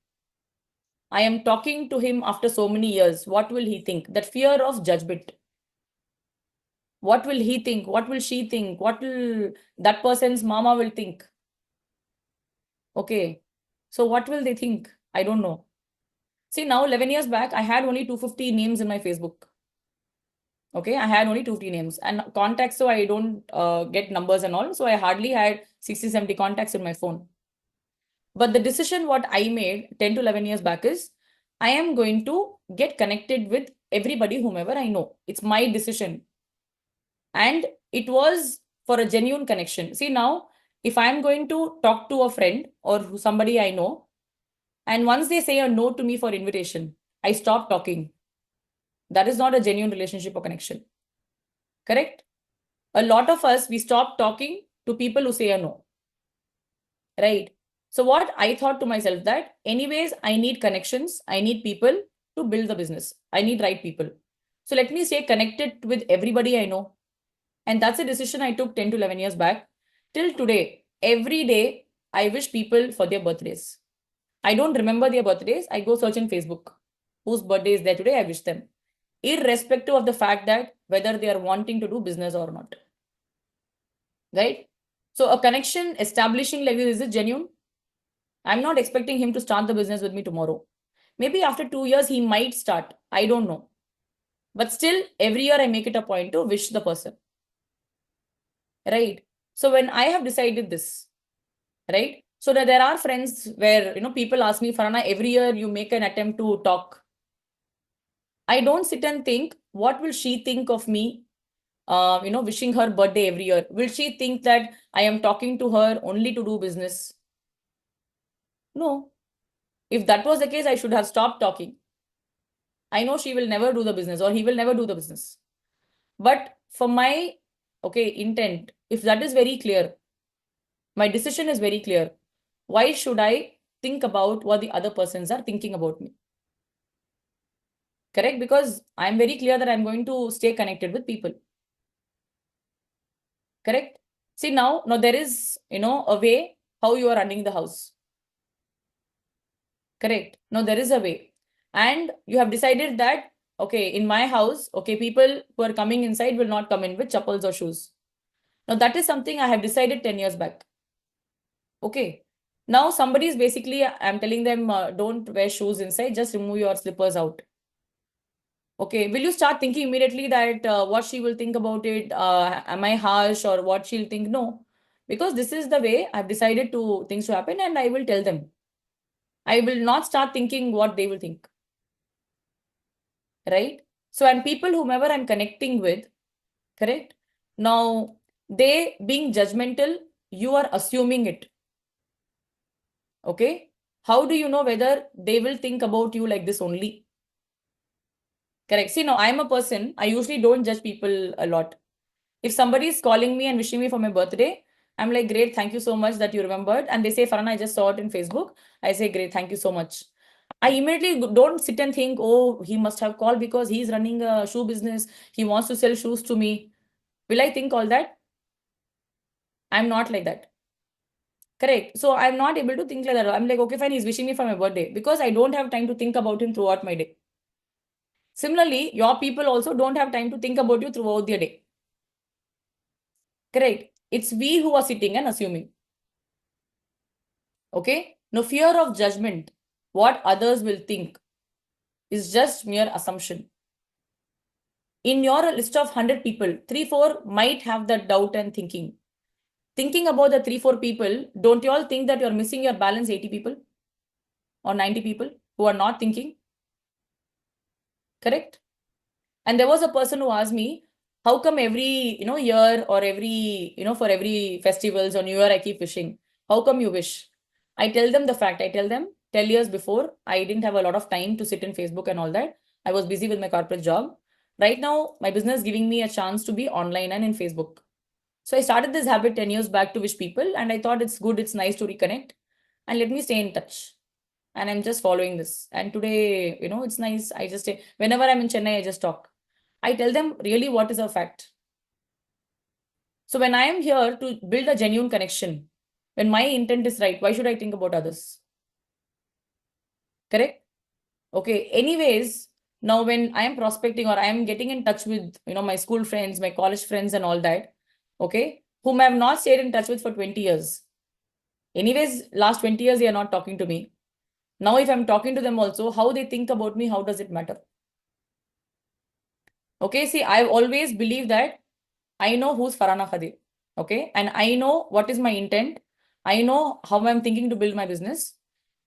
I am talking to him after so many years. What will he think? That fear of judgment. What will he think? What will she think? What will that person's mama will think? Okay. So what will they think? I don't know. See, now 11 years back, I had only 250 names in my Facebook. Okay, I had only 250 names and contacts, so I don't get numbers and all. So I hardly had 60, 70 contacts in my phone. But the decision what I made 10 to 11 years back is, I am going to get connected with everybody, whomever I know. It's my decision. And it was for a genuine connection. See, now, if I'm going to talk to a friend or somebody I know, and once they say a no to me for invitation, I stop talking. That is not a genuine relationship or connection. Correct? A lot of us, we stop talking to people who say a no. Right? So what I thought to myself that anyways, I need connections. I need people to build the business. I need right people. So let me stay connected with everybody I know. And that's a decision I took 10 to 11 years back. Till today, every day, I wish people for their birthdays. I don't remember their birthdays. I go search in Facebook. Whose birthday is there today? I wish them. Irrespective of the fact that whether they are wanting to do business or not. Right? So a connection establishing like this, is it genuine? I'm not expecting him to start the business with me tomorrow. Maybe after 2 years, he might start. I don't know. But still, every year I make it a point to wish the person. Right? So when I have decided this, right? So that there are friends where, people ask me, Farhana, every year you make an attempt to talk. I don't sit and think, what will she think of me? Wishing her birthday every year. Will she think that I am talking to her only to do business? No. If that was the case, I should have stopped talking. I know she will never do the business or he will never do the business. But for my, intent, if that is very clear, my decision is very clear, why should I think about what the other persons are thinking about me? Correct? Because I'm very clear that I'm going to stay connected with people. Correct? See, now there is, a way how you are running the house. Correct? No, there is a way. And you have decided that, okay, in my house, people who are coming inside will not come in with chappals or shoes. Now, that is something I have decided 10 years back. Okay. Now, somebody is basically, I'm telling them, don't wear shoes inside, just remove your slippers out. Okay. Will you start thinking immediately that what she will think about it? Am I harsh or what she'll think? No. Because this is the way I've decided to things to happen and I will tell them. I will not start thinking what they will think. Right? So, and people whomever I'm connecting with, correct? Now, they being judgmental, you are assuming it. Okay? How do you know whether they will think about you like this only? Correct. See, now I'm a person, I usually don't judge people a lot. If somebody is calling me and wishing me for my birthday, I'm like, great, thank you so much that you remembered. And they say, Farhana, I just saw it in Facebook. I say, great, thank you so much. I immediately don't sit and think, oh, he must have called because he's running a shoe business. He wants to sell shoes to me. Will I think all that? I'm not like that. Correct. So I'm not able to think like that. I'm like, okay, fine, he's wishing me for my birthday because I don't have time to think about him throughout my day. Similarly, your people also don't have time to think about you throughout their day. Correct. It's we who are sitting and assuming. Okay. No fear of judgment, what others will think, is just mere assumption. in your list of 100 people, 3-4 might have that doubt and thinking about the 3-4 people. Don't you all think that you're missing your balance 80 people or 90 people who are not thinking? Correct? And there was a person who asked me, how come every year or every for every festivals or New Year I keep wishing? How come you wish? I tell them the fact. I tell them 10 years before, I didn't have a lot of time to sit in Facebook and all that. I was busy with my corporate job. Right now, my business is giving me a chance to be online and in Facebook. So I started this habit 10 years back to wish people, and I thought it's good, it's nice to reconnect and let me stay in touch. And I'm just following this. And today, it's nice. I just stay. Whenever I'm in Chennai, I just talk. I tell them really what is a fact. So when I am here to build a genuine connection, when my intent is right, why should I think about others? Correct? Okay. Anyways, now when I am prospecting or I am getting in touch with, my school friends, my college friends and all that, okay, whom I have not stayed in touch with for 20 years. Anyways, last 20 years, they are not talking to me. Now, if I'm talking to them also, how they think about me, how does it matter? Okay, see, I've always believed that I know who's Farhana Khadir. Okay, and I know what is my intent. I know how I'm thinking to build my business.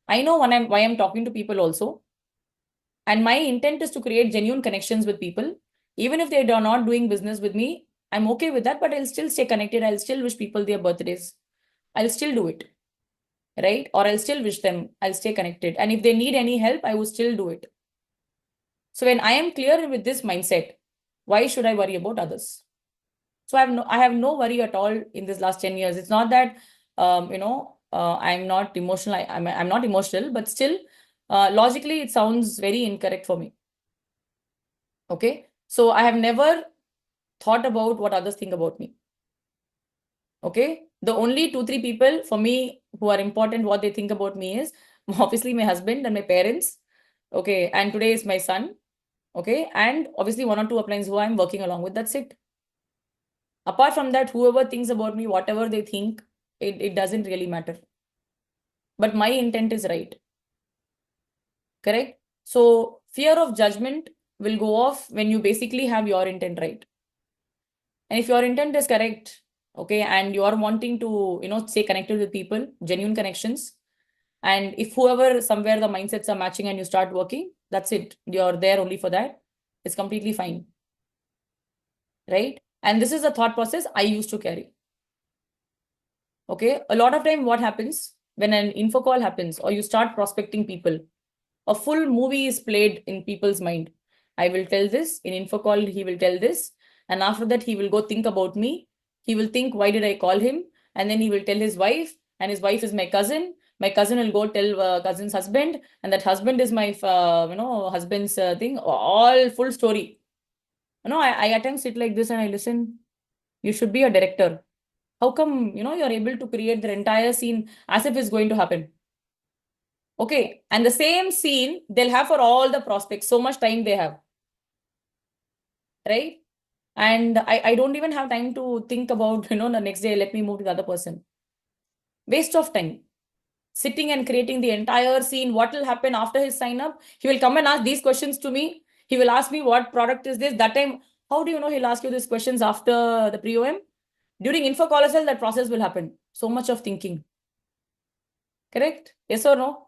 I know why I'm talking to people also. And my intent is to create genuine connections with people. Even if they are not doing business with me, I'm okay with that, but I'll still stay connected. I'll still wish people their birthdays. I'll still do it. Right? Or I'll still wish them. I'll stay connected. And if they need any help, I will still do it. So when I am clear with this mindset, why should I worry about others? So I have no worry at all in this last 10 years. It's not that I'm not emotional. I'm not emotional, but still logically it sounds very incorrect for me. Okay. So I have never thought about what others think about me. Okay. The only 2-3 people for me who are important, what they think about me is obviously my husband and my parents. Okay. And today is my son. Okay. And obviously 1 or 2 appliances who I'm working along with. That's it. Apart from that, whoever thinks about me, whatever they think, it doesn't really matter. But my intent is right. Correct? So fear of judgment will go off when you basically have your intent right. And if your intent is correct, okay, and you are wanting to, stay connected with people, genuine connections, and if whoever somewhere the mindsets are matching and you start working, that's it. You're there only for that. It's completely fine. Right? And this is a thought process I used to carry. Okay. A lot of time what happens when an info call happens or you start prospecting people, a full movie is played in people's mind. I will tell this in info call. He will tell this. And after that, he will go think about me. He will think, why did I call him? And then he will tell his wife, and his wife is my cousin. My cousin will go tell cousin's husband, and that husband is my, husband's thing. All full story. I at times sit like this and I listen. You should be a director. How come, you're able to create the entire scene as if it's going to happen? Okay. And the same scene they'll have for all the prospects. So much time they have. Right? And I don't even have time to think about, the next day, let me move to the other person. Waste of time. Sitting and creating the entire scene. What will happen after his sign up? He will come and ask these questions to me. He will ask me what product is this? That time, how do you know he'll ask you these questions after the pre-OM? During info call as well, that process will happen. So much of thinking. Correct? Yes or no?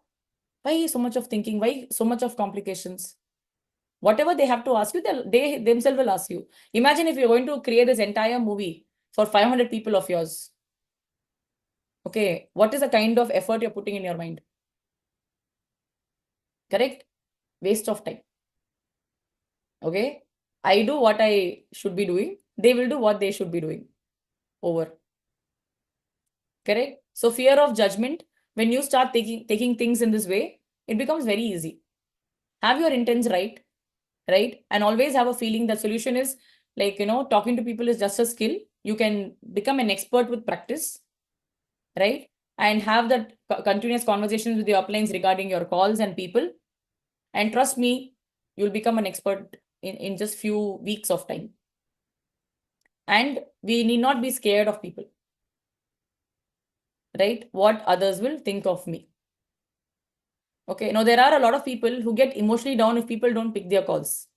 Why so much of thinking? Why so much of complications? Whatever they have to ask you, they themselves will ask you. Imagine if you're going to create this entire movie for 500 people of yours. Okay, what is the kind of effort you're putting in your mind? Correct? Waste of time. Okay, I do what I should be doing. They will do what they should be doing. Over. Correct? So fear of judgment, when you start taking things in this way, it becomes very easy. Have your intents right? Right? And always have a feeling that solution is like, talking to people is just a skill. You can become an expert with practice, right? And have that continuous conversations with your uplines regarding your calls and people. And trust me, you'll become an expert in just few weeks of time. And we need not be scared of people, right? What others will think of me. Okay, now there are a lot of people who get emotionally down if people don't pick their calls.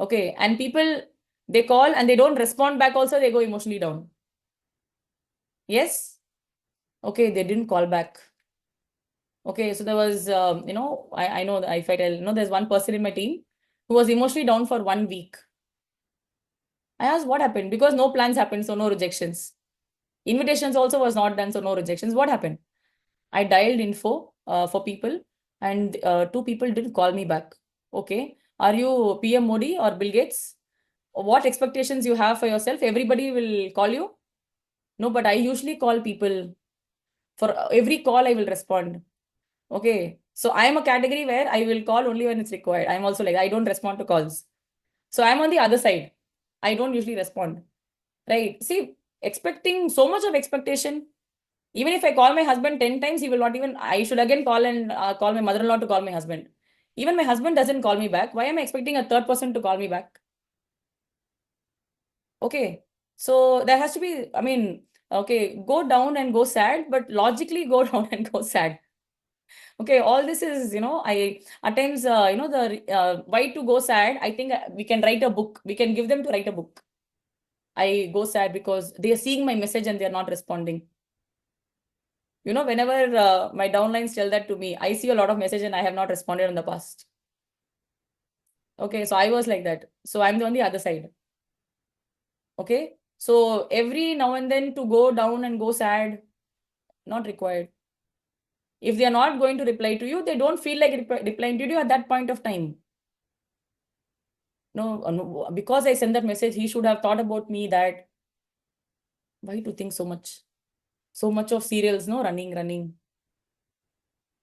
Okay. And people, they call and they don't respond back also, they go emotionally down. Yes? Okay, they didn't call back. Okay, so there was, I know that if I tell, there's one person in my team who was emotionally down for 1 week. I asked what happened because no plans happened, so no rejections. Invitations also was not done, so no rejections. What happened? I dialed info for people, and 2 people didn't call me back. Okay, are you PM Modi or Bill Gates? What expectations you have for yourself? Everybody will call you? No, but I usually call people. For every call, I will respond. Okay, so I am a category where I will call only when it's required. I'm also like, I don't respond to calls. So I'm on the other side. I don't usually respond. Right? See, expecting so much of expectation. Even if I call my husband 10 times, he will not even, I should again call and call my mother-in-law to call my husband. Even my husband doesn't call me back. Why am I expecting a third person to call me back? Okay. So there has to be, okay, go down and go sad, but logically go down and go sad. Okay, all this is, I at times, the why to go sad, I think we can write a book. We can give them to write a book. I go sad because they are seeing my message and they are not responding. Whenever my downlines tell that to me, I see a lot of message and I have not responded in the past. Okay, so I was like that. So I'm on the other side. Okay, so every now and then to go down and go sad, not required. If they are not going to reply to you, they don't feel like replying to you at that point of time. No, because I sent that message, he should have thought about me that why to think so much? So much of serials, no, running.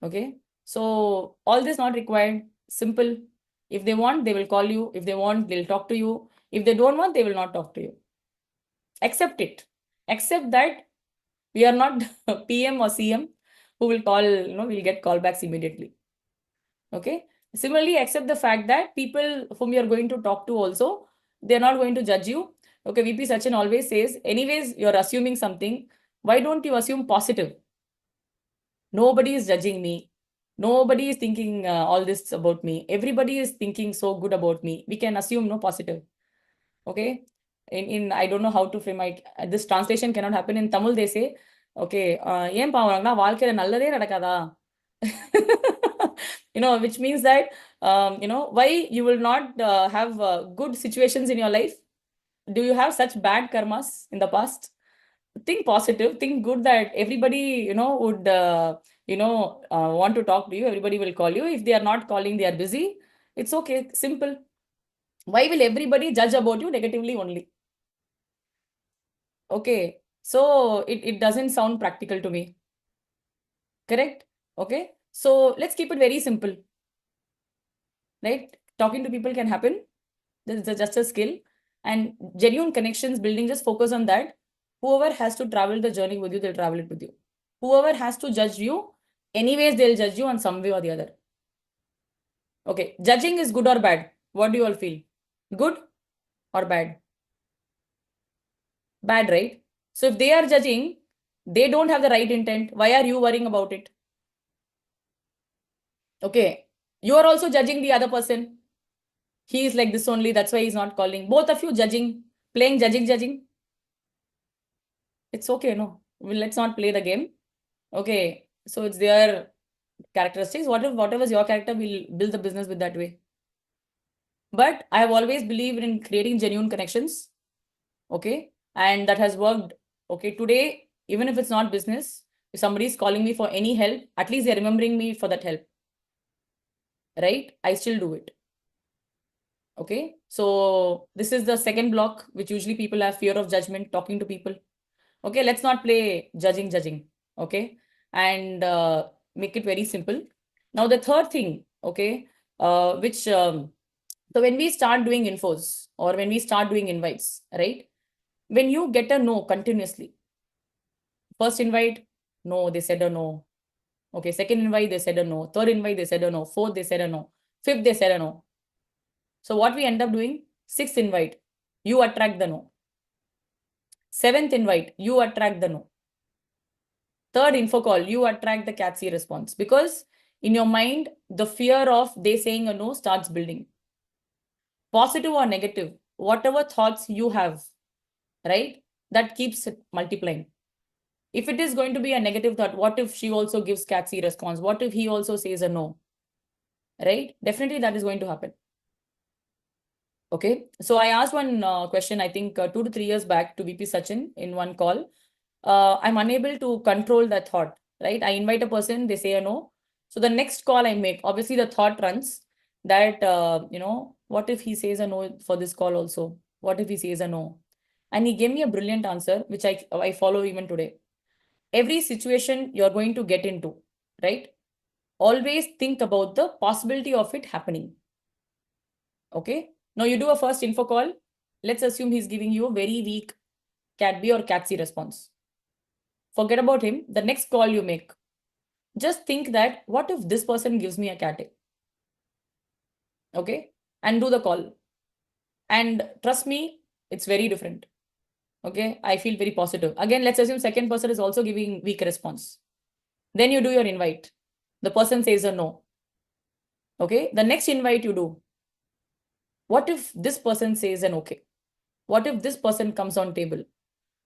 Okay. So all this not required. Simple. If they want, they will call you. If they want, they'll talk to you. If they don't want, they will not talk to you. Accept it. Accept that we are not PM or CM who will call, will get callbacks immediately. Okay. Similarly, accept the fact that people whom you're going to talk to also, they're not going to judge you. Okay, VP Sachin always says, anyways, you're assuming something. Why don't you assume positive? Nobody is judging me. Nobody is thinking all this about me. Everybody is thinking so good about me. We can assume no positive. Okay. In I don't know how to frame it. This translation cannot happen. In Tamil, they say, okay, ஏன் பாவம்னா வாழ்க்கையில நல்லதே நடக்காதா? Which means that, why you will not have good situations in your life? Do you have such bad karmas in the past? Think positive, think good that everybody, would, want to talk to you. Everybody will call you. If they are not calling, they are busy. It's okay. Simple. Why will everybody judge about you negatively only? Okay. So it doesn't sound practical to me. Correct? Okay. So let's keep it very simple. Right? Talking to people can happen. This is just a skill. And genuine connections building, just focus on that. Whoever has to travel the journey with you, they'll travel it with you. Whoever has to judge you, anyways, they'll judge you on some way or the other. Okay, judging is good or bad? What do you all feel? Good or bad? Bad, right? So if they are judging, they don't have the right intent. Why are you worrying about it? Okay, you are also judging the other person. He is like this only, that's why he's not calling. Both of you judging, playing judging. It's okay, no. Let's not play the game. Okay, so it's their characteristics. Whatever's your character, we'll build the business with that way. But I have always believed in creating genuine connections. Okay, and that has worked. Okay, today, even if it's not business, if somebody is calling me for any help, at least they're remembering me for that help. Right? I still do it. Okay, so this is the second block, which usually people have fear of judgment, talking to people. Okay, let's not play judging. Okay, and make it very simple. Now, the third thing, okay, so when we start doing infos or when we start doing invites, right? When you get a no continuously, first invite, no, they said a no. Okay, second invite, they said a no. Third invite, they said a no. Fourth, they said a no. Fifth, they said a no. So what we end up doing, sixth invite, you attract the no. Seventh invite, you attract the no. Third info call, you attract the CAT-C response because in your mind, the fear of they saying a no starts building. positive or negative, whatever thoughts you have, right, that keeps it multiplying. If it is going to be a negative thought, what if she also gives catchy response? What if he also says a no? Right? Definitely that is going to happen. Okay. So I asked one question, I think 2 to 3 years back to VP Sachin in one call. I'm unable to control that thought, right? I invite a person, they say a no. So the next call I make, obviously the thought runs that, what if he says a no for this call also? What if he says a no? And he gave me a brilliant answer, which I follow even today. Every situation you're going to get into, right? Always think about the possibility of it happening. Okay. Now you do a first info call. Let's assume he's giving you a very weak cat B or cat C response. Forget about him. The next call you make, just think that what if this person gives me a cat A? Okay. And do the call. And trust me, it's very different. Okay. I feel very positive. Again, let's assume second person is also giving weak response. Then you do your invite. The person says a no. Okay. The next invite you do. What if this person says an okay? What if this person comes on table?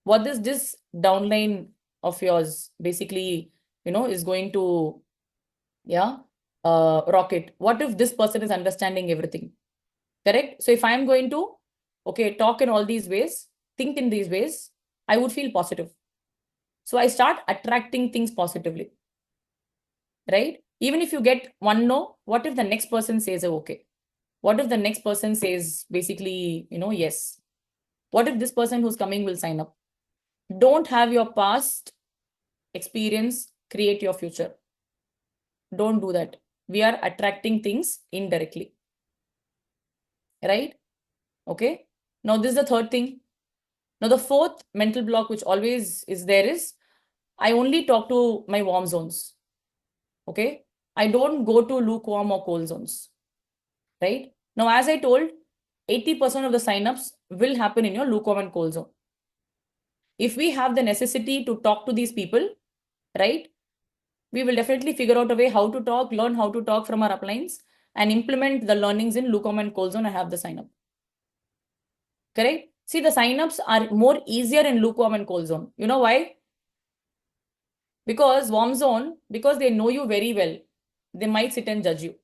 What is this downline of yours basically, is going to, rocket? What if this person is understanding everything? Correct? So if I'm going to, talk in all these ways, think in these ways, I would feel positive. So I start attracting things positively, right? Even if you get one no, what if the next person says okay? What if the next person says basically, yes? What if this person who's coming will sign up? Don't have your past experience create your future. Don't do that. We are attracting things indirectly. Right? Okay. Now, this is the third thing. Now, the fourth mental block, which always is there, is I only talk to my warm zones. Okay. I don't go to lukewarm or cold zones. Right? Now, as I told, 80% of the signups will happen in your lukewarm and cold zone. If we have the necessity to talk to these people, right, we will definitely figure out a way how to talk, learn how to talk from our uplines, and implement the learnings in lukewarm and cold zone and have the sign up. Correct? See, the signups are more easier in lukewarm and cold zone. You know why? Because warm zone, because they know you very well, they might sit and judge you.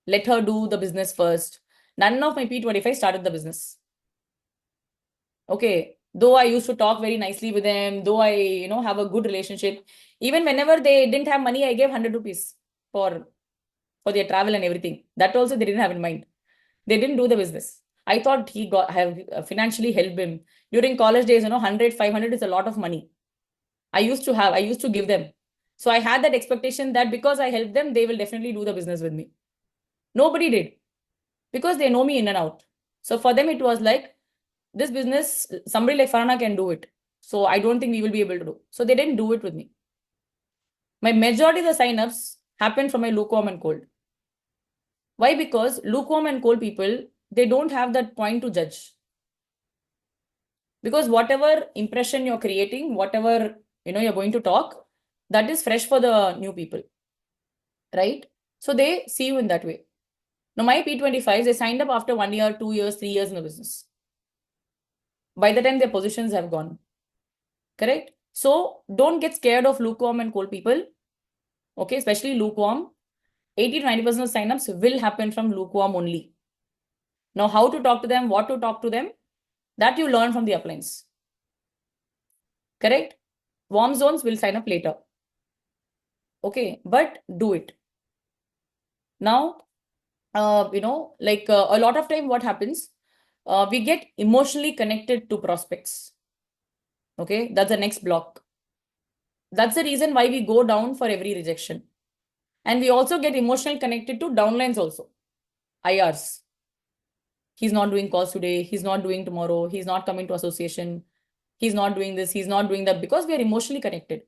Let her do the business first. None of my P25 started the business. Okay. Though I used to talk very nicely with them, though I, have a good relationship, even whenever they didn't have money, I gave 100 rupees for their travel and everything. That also they didn't have in mind. They didn't do the business. I thought have financially helped him. During college days, 100, 500 is a lot of money. I used to give them. So I had that expectation that because I helped them, they will definitely do the business with me. Nobody did, because they know me in and out. So for them, it was like, this business, somebody like Farhana can do it. So I don't think we will be able to do. So they didn't do it with me. My majority of the signups happened from my lukewarm and cold. Why? Because lukewarm and cold people, they don't have that point to judge. Because whatever impression you're creating, whatever, you're going to talk, that is fresh for the new people. Right? So they see you in that way. Now, my P25s, they signed up after 1 year, 2 years, 3 years in the business. By the time their positions have gone. Correct? So don't get scared of lukewarm and cold people. Okay, especially lukewarm. 80 to 90% of signups will happen from lukewarm only. Now, how to talk to them, what to talk to them, that you learn from the uplines. Correct? Warm zones will sign up later. Okay, but do it. Now, a lot of time what happens, we get emotionally connected to prospects. Okay, that's the next block. That's the reason why we go down for every rejection. And we also get emotionally connected to downlines also. IRs. He's not doing calls today. He's not doing tomorrow. He's not coming to association. He's not doing this. He's not doing that, because we are emotionally connected.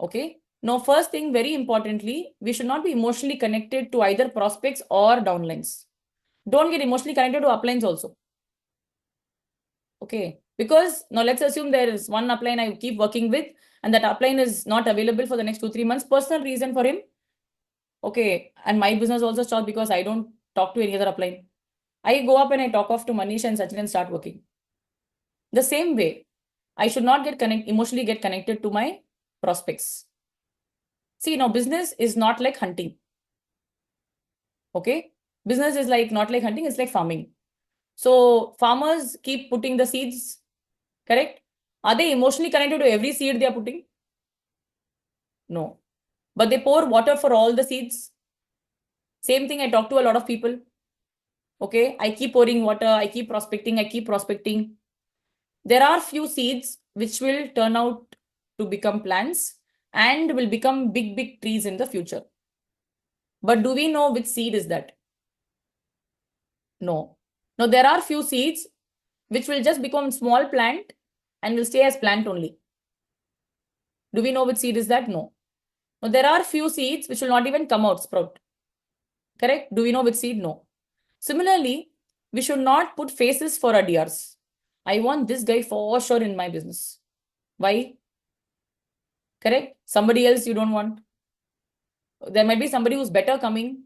Okay. Now, first thing, very importantly, we should not be emotionally connected to either prospects or downlines. Don't get emotionally connected to uplines also. Okay. Because now let's assume there is one upline I keep working with, and that upline is not available for the next 2-3 months. Personal reason for him. Okay. And my business also stopped because I don't talk to any other upline. I go up and I talk off to Manish and Sachin and start working. The same way, I should not emotionally get connected to my prospects. See, now business is not like hunting. Okay? Business is like not like hunting, it's like farming. So farmers keep putting the seeds, correct? Are they emotionally connected to every seed they are putting? No. But they pour water for all the seeds. Same thing, I talk to a lot of people. Okay, I keep pouring water, I keep prospecting. There are few seeds which will turn out to become plants and will become big, big trees in the future. But do we know which seed is that? No. Now, there are few seeds which will just become small plant and will stay as plant only. Do we know which seed is that? No. Now, there are few seeds which will not even come out, sprout. Correct? Do we know which seed? No. Similarly, we should not put faces for our DRs. I want this guy for sure in my business. Why? Correct? Somebody else you don't want. There might be somebody who's better coming.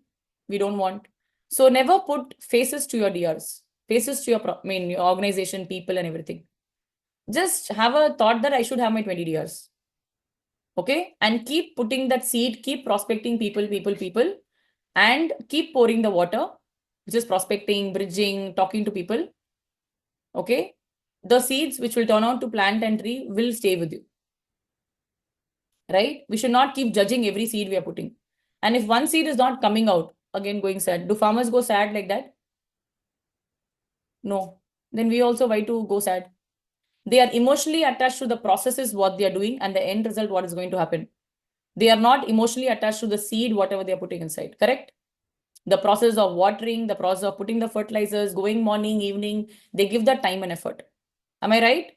We don't want. So never put faces to your DRs, faces to your organization, people and everything. Just have a thought that I should have my 20 DRs. Okay? And keep putting that seed, keep prospecting people, and keep pouring the water, which is prospecting, bridging, talking to people. Okay? The seeds which will turn out to plant and tree will stay with you. Right? We should not keep judging every seed we are putting. And if one seed is not coming out, again going sad. Do farmers go sad like that? No. Then we also why to go sad? They are emotionally attached to the processes, what they are doing, and the end result, what is going to happen. They are not emotionally attached to the seed, whatever they are putting inside. Correct? The process of watering, the process of putting the fertilizers, going morning, evening, they give that time and effort. Am I right?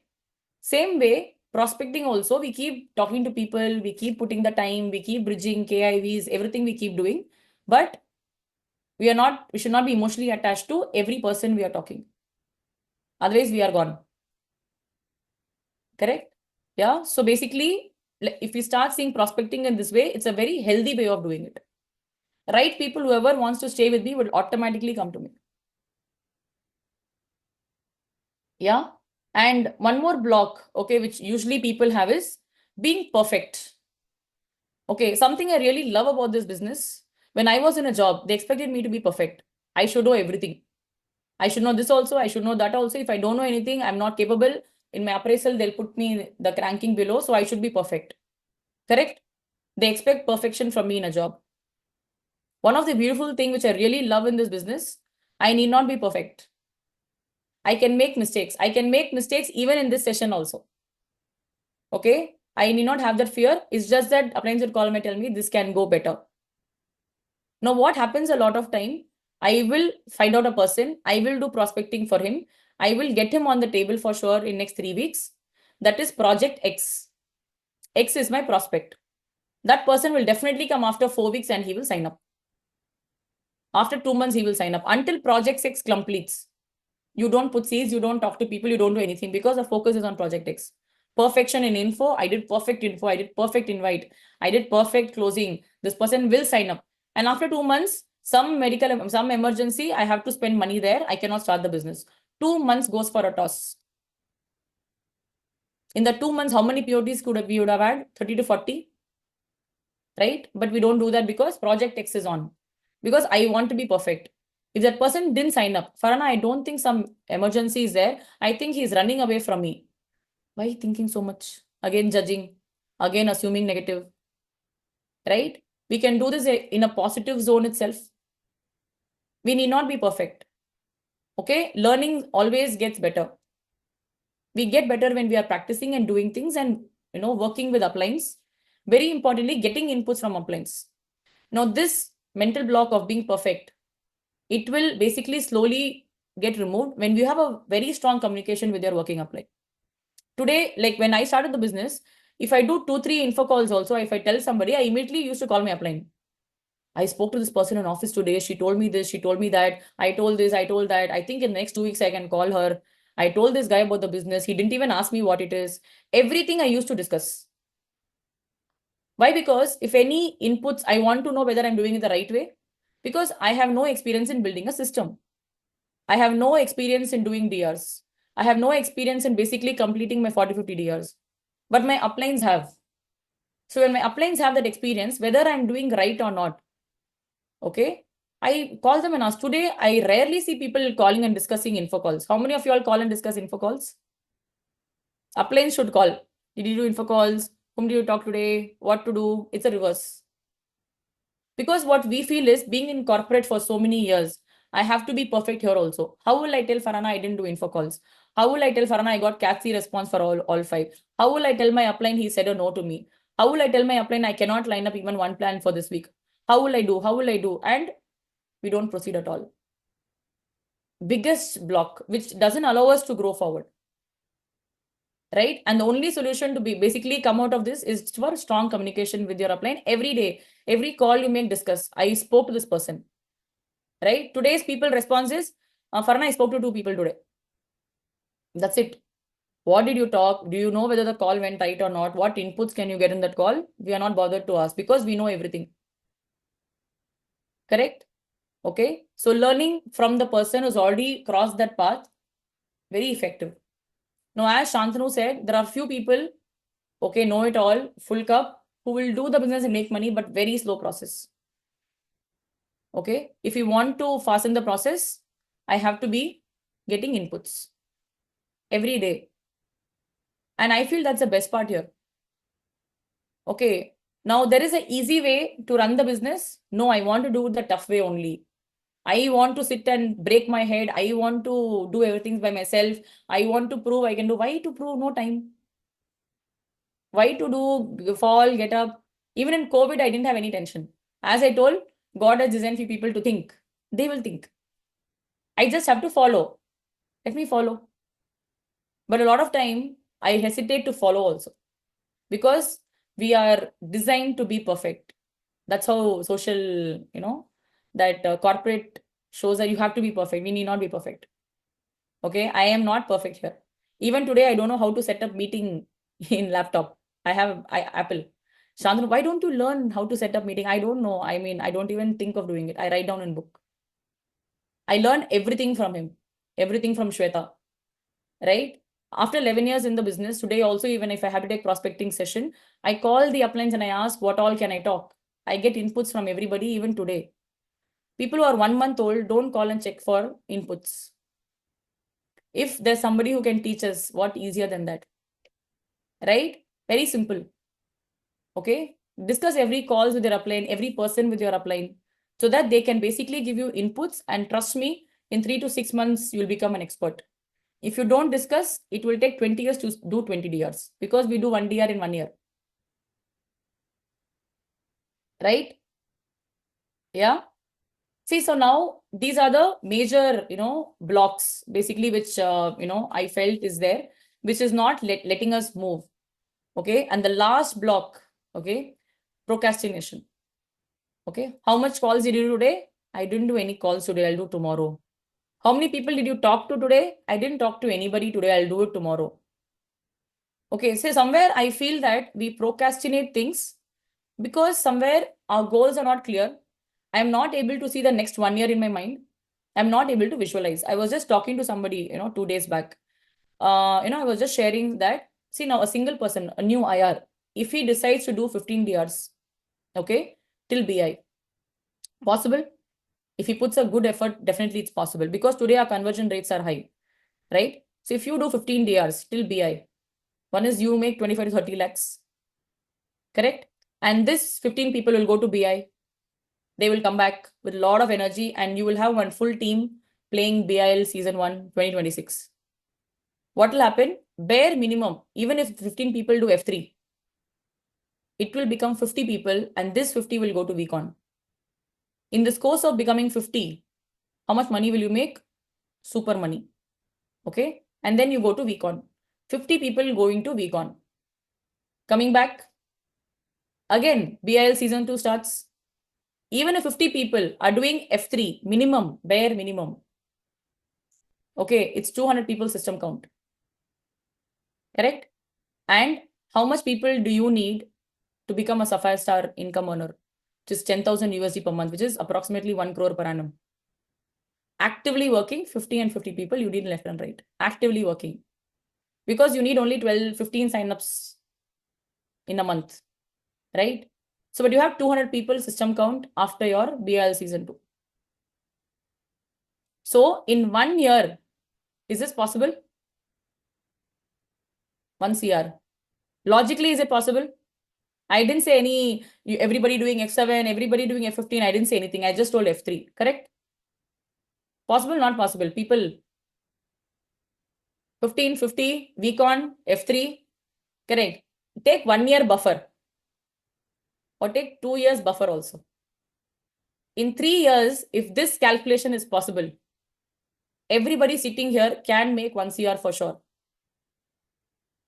Same way, prospecting also, we keep talking to people, we keep putting the time, we keep bridging KIVs, everything we keep doing. But we should not be emotionally attached to every person we are talking. Otherwise, we are gone. Correct? Yeah. So basically, if we start seeing prospecting in this way, it's a very healthy way of doing it. Right people, whoever wants to stay with me will automatically come to me. Yeah. And one more block, okay, which usually people have is being perfect. Okay, something I really love about this business. When I was in a job, they expected me to be perfect. I should know everything. I should know this also. I should know that also. If I don't know anything, I'm not capable. In my appraisal, they'll put me the ranking below. So I should be perfect. Correct? They expect perfection from me in a job. One of the beautiful thing which I really love in this business, I need not be perfect. I can make mistakes. I can make mistakes even in this session also. Okay? I need not have that fear. It's just that appliance will call me and tell me this can go better. Now, what happens a lot of time, I will find out a person, I will do prospecting for him, I will get him on the table for sure in next 3 weeks. That is project X. X is my prospect. That person will definitely come after 4 weeks and he will sign up. After 2 months, he will sign up until project X completes. You don't put C's, you don't talk to people, you don't do anything because the focus is on project X. Perfection in info, I did perfect info, I did perfect invite, I did perfect closing. This person will sign up. And after 2 months, some emergency, I have to spend money there. I cannot start the business. 2 months goes for a toss. In the 2 months, how many POTs we would have had? 30 to 40, right? But we don't do that because project X is on. Because I want to be perfect. If that person didn't sign up, Farhana, I don't think some emergency is there. I think he's running away from me. Why thinking so much? Again, judging. Again, assuming negative. Right? We can do this in a positive zone itself. We need not be perfect. Okay? Learning always gets better. We get better when we are practicing and doing things and, working with uplines. Very importantly, getting inputs from uplines. Now, this mental block of being perfect, it will basically slowly get removed when you have a very strong communication with your working upline. Today, like when I started the business, if I do 2-3 info calls also, if I tell somebody, I immediately used to call my upline. I spoke to this person in office today. She told me this, she told me that. I told this, I told that. I think in the next 2 weeks, I can call her. I told this guy about the business. He didn't even ask me what it is. Everything I used to discuss. Why? Because if any inputs, I want to know whether I'm doing it the right way. Because I have no experience in building a system. I have no experience in doing DRs. I have no experience in basically completing my 40-50 DRs. But my uplines have. So when my uplines have that experience, whether I'm doing right or not, okay, I call them and ask. Today, I rarely see people calling and discussing info calls. How many of you all call and discuss info calls? Uplines should call. Did you do info calls? Whom did you talk today? What to do? It's a reverse. Because what we feel is being in corporate for so many years, I have to be perfect here also. How will I tell Farhana I didn't do info calls? How will I tell Farhana I got CAT-C response for all five? How will I tell my upline he said a no to me? How will I tell my upline I cannot line up even one plan for this week? How will I do? How will I do? And we don't proceed at all. Biggest block, which doesn't allow us to grow forward. Right? And the only solution to be basically come out of this is for strong communication with your upline every day. Every call you make, discuss. I spoke to this person. Right? Today's people response is, Farhana, I spoke to 2 people today. That's it. What did you talk? Do you know whether the call went right or not? What inputs can you get in that call? We are not bothered to ask because we know everything. Correct? Okay. So learning from the person who's already crossed that path, very effective. Now, as Shantanu said, there are few people, okay, know it all, full cup, who will do the business and make money, but very slow process. Okay. If you want to fasten the process, I have to be getting inputs every day. And I feel that's the best part here. Okay. Now there is an easy way to run the business. No, I want to do the tough way only. I want to sit and break my head. I want to do everything by myself. I want to prove I can do. Why to prove? No time. Why to do fall, get up? Even in COVID, I didn't have any tension. As I told, God has designed for people to think. They will think. I just have to follow. Let me follow. But a lot of time, I hesitate to follow also. Because we are designed to be perfect. That's how social, that corporate shows that you have to be perfect. We need not be perfect. Okay, I am not perfect here. Even today, I don't know how to set up meeting in laptop. I have Apple. Shantanu, why don't you learn how to set up meeting? I don't know. I mean, I don't even think of doing it. I write down in book. I learn everything from him, everything from Shweta, right? After 11 years in the business, today also, even if I have to take prospecting session, I call the uplines and I ask, what all can I talk? I get inputs from everybody, even today. People who are 1 month old, don't call and check for inputs. If there's somebody who can teach us, what easier than that? Right? Very simple. Okay? Discuss every calls with your upline, every person with your upline, so that they can basically give you inputs, and trust me, in 3 to 6 months, you'll become an expert. If you don't discuss, it will take 20 years to do 20 DRs because we do 1 DR in 1 year. Right? Yeah. See, so now these are the major, blocks basically, which, I felt is there, which is not letting us move. Okay. And the last block, okay, procrastination. Okay. How much calls did you do today? I didn't do any calls today. I'll do tomorrow. How many people did you talk to today? I didn't talk to anybody today. I'll do it tomorrow. Okay. So somewhere I feel that we procrastinate things because somewhere our goals are not clear. I'm not able to see the next 1 year in my mind. I'm not able to visualize. I was just talking to somebody, 2 days back. I was just sharing that. See, now a single person, a new IR, if he decides to do 15 DRs, okay, till BI, possible. If he puts a good effort, definitely it's possible because today our conversion rates are high, right? So if you do 15 DRs till BI, one is you make 25 to 30 lakhs, correct? And this 15 people will go to BI. They will come back with a lot of energy and you will have one full team playing BIL season 1, 2026. What will happen? Bare minimum, even if 15 people do F3, it will become 50 people and this 50 will go to VCon. In this course of becoming 50, how much money will you make? Super money. Okay. And then you go to VCon. 50 people going to VCon. Coming back, again, BIL season 2 starts. Even if 50 people are doing F3, minimum, bare minimum. Okay, it's 200 people system count. Correct? And how much people do you need to become a Sapphire Star income earner? Which is 10,000 USD per month, which is approximately 1 crore per annum. Actively working, 50 and 50 people, you need left and right. Actively working. Because you need only 12, 15 signups in a month, right? So, but you have 200 people system count after your BIL season 2. So, in 1 year, is this possible? 1 CR. Logically, is it possible? I didn't say everybody doing F7, everybody doing F15. I didn't say anything. I just told F3, correct? Possible, not possible. People, 15, 50, week on, F3, correct. Take 1 year buffer or take 2 years buffer also. In 3 years, if this calculation is possible, everybody sitting here can make 1 CR for sure,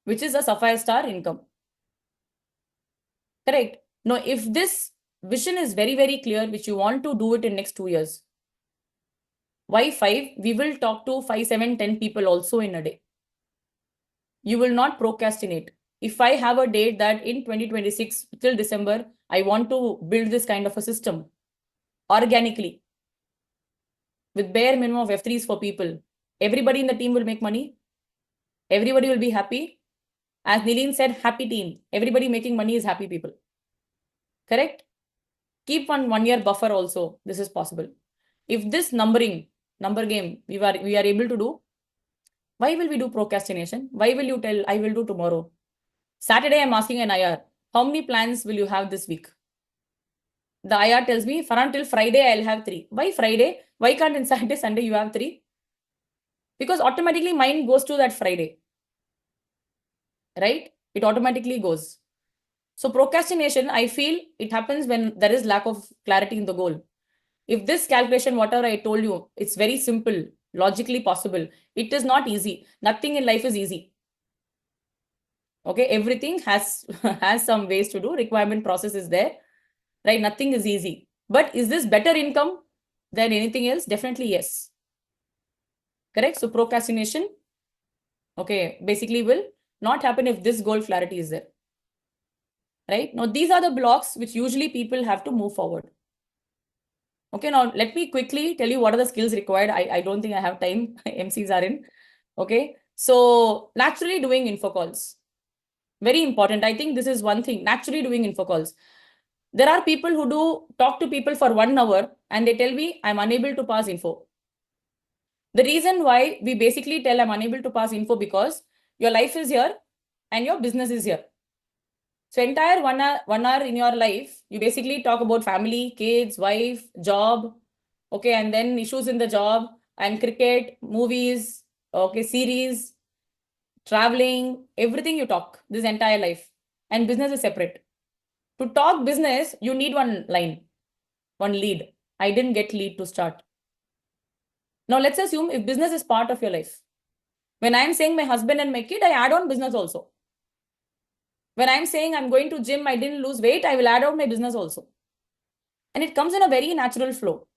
which is a Sapphire Star income. Correct. Now, if this vision is very, very clear, which you want to do it in next 2 years, why 5? We will talk to 5, 7, 10 people also in a day. You will not procrastinate. If I have a date that in 2026 till December, I want to build this kind of a system organically with bare minimum of F3s for people, everybody in the team will make money. Everybody will be happy. As Nilin said, happy team. Everybody making money is happy people. Correct? Keep 1 year buffer also. This is possible. If this number game we are able to do, why will we do procrastination? Why will you tell I will do tomorrow? Saturday, I'm asking an IR, how many plans will you have this week? The IR tells me, Farhan, till Friday, I'll have 3. Why Friday? Why can't in Saturday, Sunday, you have 3? Because automatically mind goes to that Friday. Right? It automatically goes. So procrastination, I feel it happens when there is lack of clarity in the goal. If this calculation, whatever I told you, it's very simple, logically possible. It is not easy. Nothing in life is easy. Okay, everything has some ways to do. Requirement process is there, right? Nothing is easy. But is this better income than anything else? Definitely yes. Correct. So procrastination, okay, basically will not happen if this goal clarity is there. Right? Now, these are the blocks which usually people have to move forward. Okay, now let me quickly tell you what are the skills required. I don't think I have time. MCs are in. Okay, so naturally doing info calls. Very important. I think this is one thing. Naturally doing info calls. There are people who do talk to people for 1 hour and they tell me I'm unable to pass info. The reason why we basically tell I'm unable to pass info because your life is here and your business is here. So entire 1 hour in your life, you basically talk about family, kids, wife, job, okay, and then issues in the job and cricket, movies, okay, series, traveling, everything you talk this entire life. And business is separate. To talk business, you need one line, one lead. I didn't get lead to start. Now let's assume if business is part of your life. When I'm saying my husband and my kid, I add on business also. When I'm saying I'm going to gym, I didn't lose weight, I will add on my business also. And it comes in a very natural flow.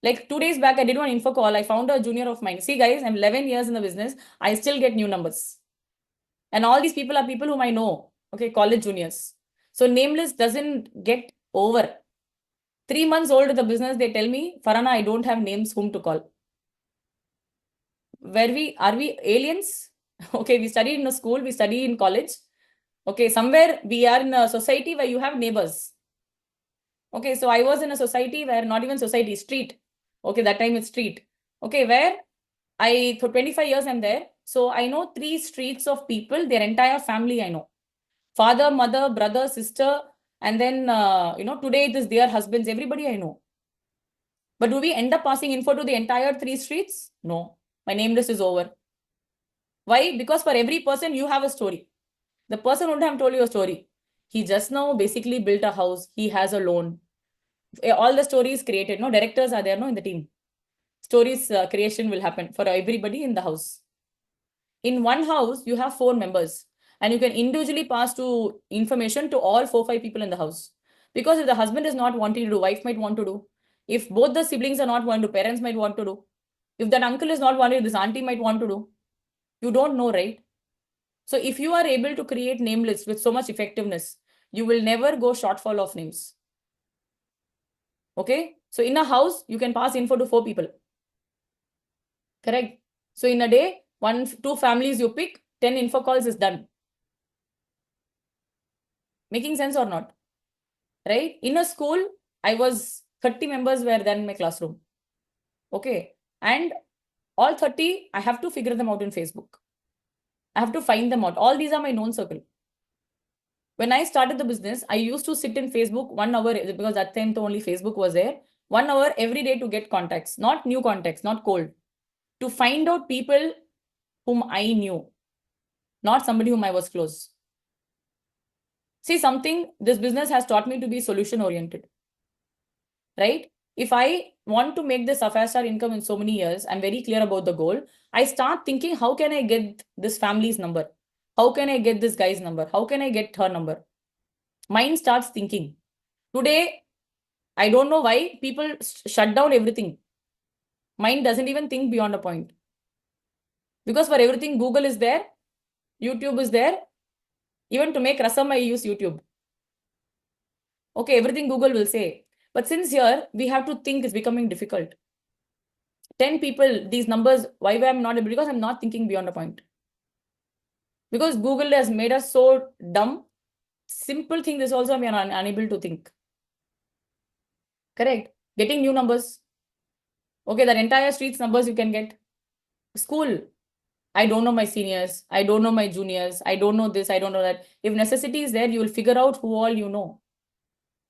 Like 2 days back, I did one info call. I found a junior of mine. See, guys, I'm 11 years in the business. I still get new numbers. And all these people are people whom I know. Okay, college juniors. So nameless doesn't get over. 3 months old in the business, they tell me, Farhana, I don't have names whom to call. Are we aliens? Okay, we studied in a school, we study in college. Okay, somewhere we are in a society where you have neighbors. Okay, so I was in a society where not even society, street. Okay, that time it's street. Okay, where for 25 years I'm there. So I know 3 streets of people, their entire family I know. Father, mother, brother, sister, and then, today it is their husbands, everybody I know. But do we end up passing info to the entire 3 streets? No, my name list is over. Why? Because for every person, you have a story. The person wouldn't have told you a story. He just now basically built a house. He has a loan. All the stories created. No, directors are there, no, in the team. Stories creation will happen for everybody in the house. In one house, you have 4 members. And you can individually pass to information to all 4, 5 people in the house. Because if the husband is not wanting to do, wife might want to do. If both the siblings are not wanting to, parents might want to do. If that uncle is not wanting, this auntie might want to do. You don't know, right? So if you are able to create name lists with so much effectiveness, you will never go shortfall of names. Okay. So in a house, you can pass info to 4 people. Correct. So in a day, 2 families you pick, 10 info calls is done. Making sense or not? Right? In a school, I was 30 members were there in my classroom. Okay. And all 30, I have to figure them out in Facebook. I have to find them out. All these are my known circle. When I started the business, I used to sit in Facebook 1 hour because that time only Facebook was there. 1 hour every day to get contacts, not new contacts, not cold. To find out people whom I knew, not somebody whom I was close. See, this business has taught me to be solution oriented, right? If I want to make this a 5-star income in so many years, I'm very clear about the goal. I start thinking, how can I get this family's number? How can I get this guy's number? How can I get her number? Mind starts thinking. Today, I don't know why people shut down everything. Mind doesn't even think beyond a point. Because for everything, Google is there, YouTube is there. Even to make rasam, I use YouTube. Okay, everything Google will say. But since here, we have to think it's becoming difficult. 10 people, these numbers, why I'm not able? Because I'm not thinking beyond a point. Because Google has made us so dumb. Simple thing is also we are unable to think. Correct. Getting new numbers. Okay, that entire street's numbers you can get. School. I don't know my seniors. I don't know my juniors. I don't know this. I don't know that. If necessity is there, you will figure out who all you know.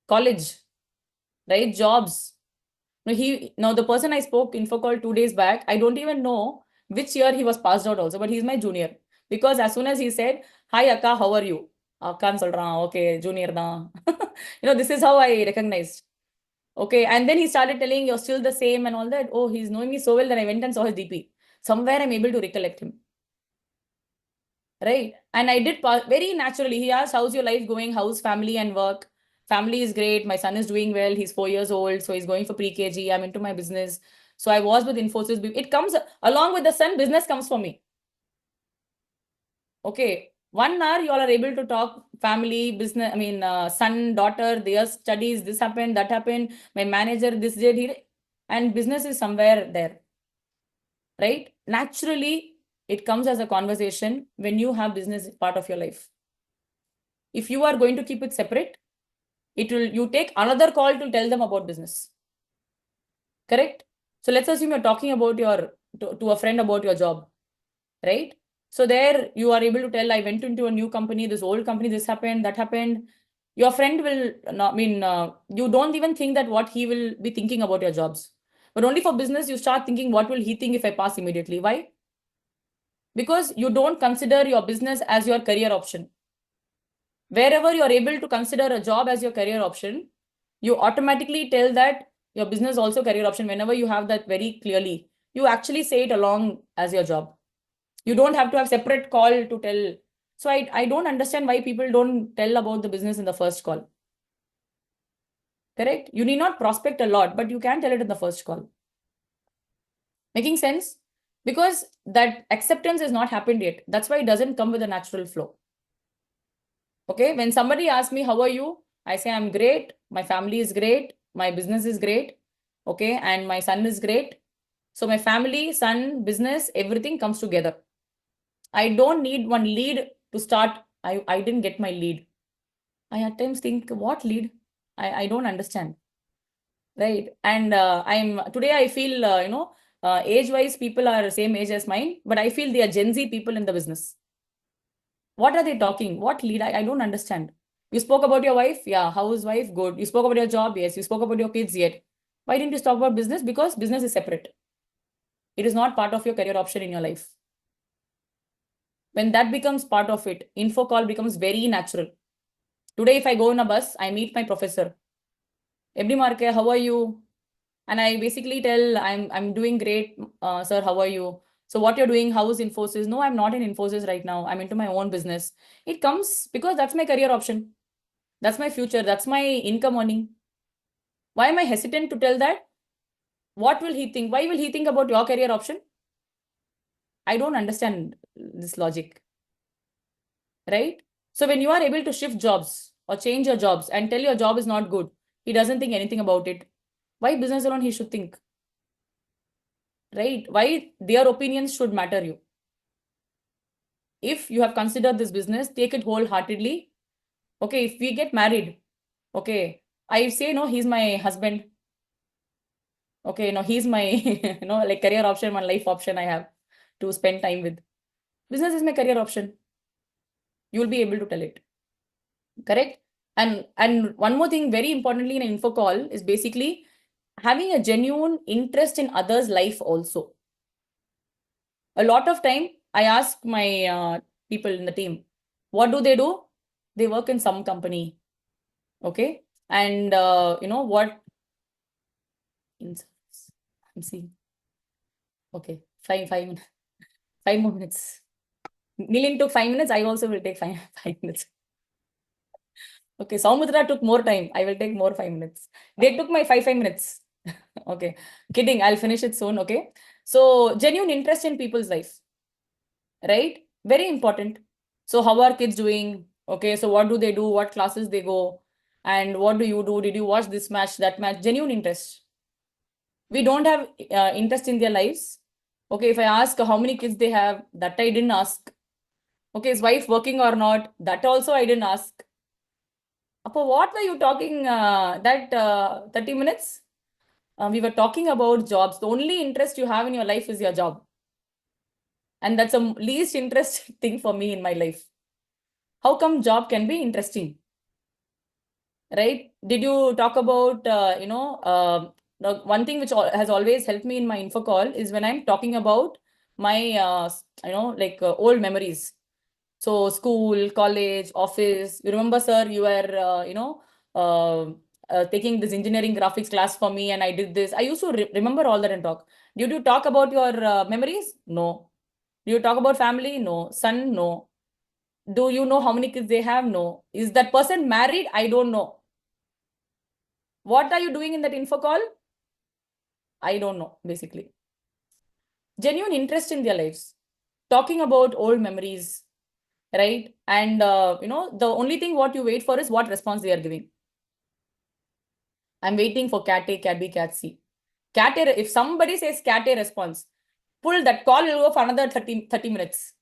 College. Right? Jobs. Now the person I spoke info call 2 days back, I don't even know which year he was passed out also, but he's my junior. Because as soon as he said, "Hi Akka, how are you?" Akka solran, okay, junior da. This is how I recognized. Okay, and then he started telling you're still the same and all that. Oh, he's knowing me so well that I went and saw his DP. Somewhere I'm able to recollect him. Right? And I did very naturally. He asked, "How's your life going? How's family and work?" Family is great. My son is doing well. He's 4 years old. So he's going for pre-KG. I'm into my business. So I was with Infosys. It comes along with the son, business comes for me. Okay. 1 hour, you all are able to talk family, business, son, daughter, their studies, this happened, that happened. My manager, this did, and business is somewhere there. Right? Naturally, it comes as a conversation when you have business part of your life. If you are going to keep it separate, you take another call to tell them about business. Correct? So let's assume you're talking about to a friend about your job, right? So there you are able to tell, I went into a new company, this old company, this happened, that happened. Your friend will not you don't even think that what he will be thinking about your jobs. But only for business, you start thinking, what will he think if I pass immediately? Why? Because you don't consider your business as your career option. Wherever you're able to consider a job as your career option, you automatically tell that your business also career option. Whenever you have that very clearly, you actually say it along as your job. You don't have to have separate call to tell. So I don't understand why people don't tell about the business in the first call. Correct? You need not prospect a lot, but you can tell it in the first call. Making sense? Because that acceptance has not happened yet. That's why it doesn't come with a natural flow. Okay, when somebody asks me, how are you? I say, I'm great. My family is great. My business is great. Okay, and my son is great. So my family, son, business, everything comes together. I don't need one lead to start. I didn't get my lead. I at times think, what lead? I don't understand. Right. And today I feel, age-wise, people are the same age as mine, but I feel they are Gen Z people in the business. What are they talking? What lead? I don't understand. You spoke about your wife? Yeah. Housewife? Good. You spoke about your job? Yes. You spoke about your kids? Yet. Why didn't you talk about business? Because business is separate. It is not part of your career option in your life. When that becomes part of it, info call becomes very natural. Today, if I go in a bus, I meet my professor. Every marke, how are you? And I basically tell, I'm doing great, sir, how are you? So what you're doing, how is Infosys? No, I'm not in Infosys right now. I'm into my own business. It comes because that's my career option. That's my future. That's my income earning. Why am I hesitant to tell that? What will he think? Why will he think about your career option? I don't understand this logic. Right? So when you are able to shift jobs or change your jobs and tell your job is not good, he doesn't think anything about it. Why business alone he should think? right? Why their opinions should matter you. If you have considered this business, take it wholeheartedly. Okay, if we get married, okay, I say, no, he's my husband. Okay, no, he's my, like career option, one life option I have to spend time with. Business is my career option. You will be able to tell it. Correct? And one more thing, very importantly in an info call is basically having a genuine interest in others' life also. A lot of time, I ask my people in the team, what do they do? They work in some company. Okay. And what? I'm seeing. Okay. 5 minutes. 5 more minutes. Nilin took 5 minutes. I also will take 5 minutes. Okay. Saumudra took more time. I will take more 5 minutes. They took my 5 minutes. Okay. Kidding. I'll finish it soon. Okay. So genuine interest in people's life. Right? Very important. So how are kids doing? Okay. So what do they do? What classes they go? And what do you do? Did you watch this match, that match? Genuine interest. We don't have interest in their lives. Okay. If I ask how many kids they have, that I didn't ask. Okay. Is wife working or not? That also I didn't ask. Appa, what were you talking that 30 minutes? We were talking about jobs. The only interest you have in your life is your job. And that's the least interesting thing for me in my life. How come job can be interesting? Right? Did you talk about, the one thing which has always helped me in my info call is when I'm talking about my, old memories. So school, college, office. You remember, sir, you were, taking this engineering graphics class for me and I did this. I used to remember all that and talk. Did you talk about your memories? No. Do you talk about family? No. Son? No. Do you know how many kids they have? No. Is that person married? I don't know. What are you doing in that info call? I don't know, basically. Genuine interest in their lives. Talking about old memories, right? And, the only thing what you wait for is what response they are giving. I'm waiting for cat A, cat B, cat C. Cat A, if somebody says cat A response, pull that call will go for another 30 minutes.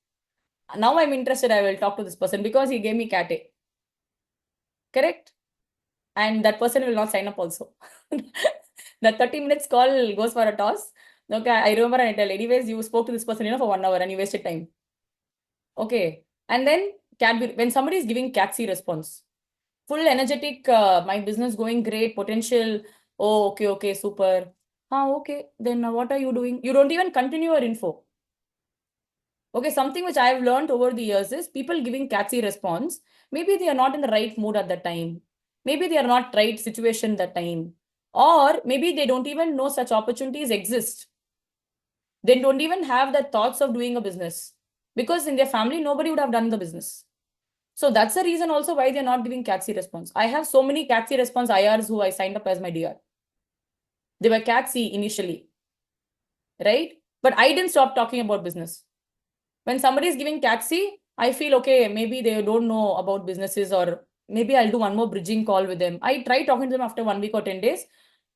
Now I'm interested, I will talk to this person because he gave me cat A. Correct? And that person will not sign up also. That 30 minutes call goes for a toss. Okay, I remember and I tell, anyways, you spoke to this person, for 1 hour and you wasted time. Okay. And then when somebody is giving cat C response, full energetic, my business going great, potential. Oh, okay, super. Okay. Then what are you doing? You don't even continue your info. Okay, something which I have learned over the years is people giving catchy response. Maybe they are not in the right mood at that time. Maybe they are not right situation that time. Or maybe they don't even know such opportunities exist. They don't even have the thoughts of doing a business. Because in their family, nobody would have done the business. So that's the reason also why they're not giving catchy response. I have so many catchy response IRs who I signed up as my DR. They were catchy initially. Right? But I didn't stop talking about business. When somebody is giving catchy, I feel, okay, maybe they don't know about businesses, or maybe I'll do one more bridging call with them. I try talking to them after 1 week or 10 days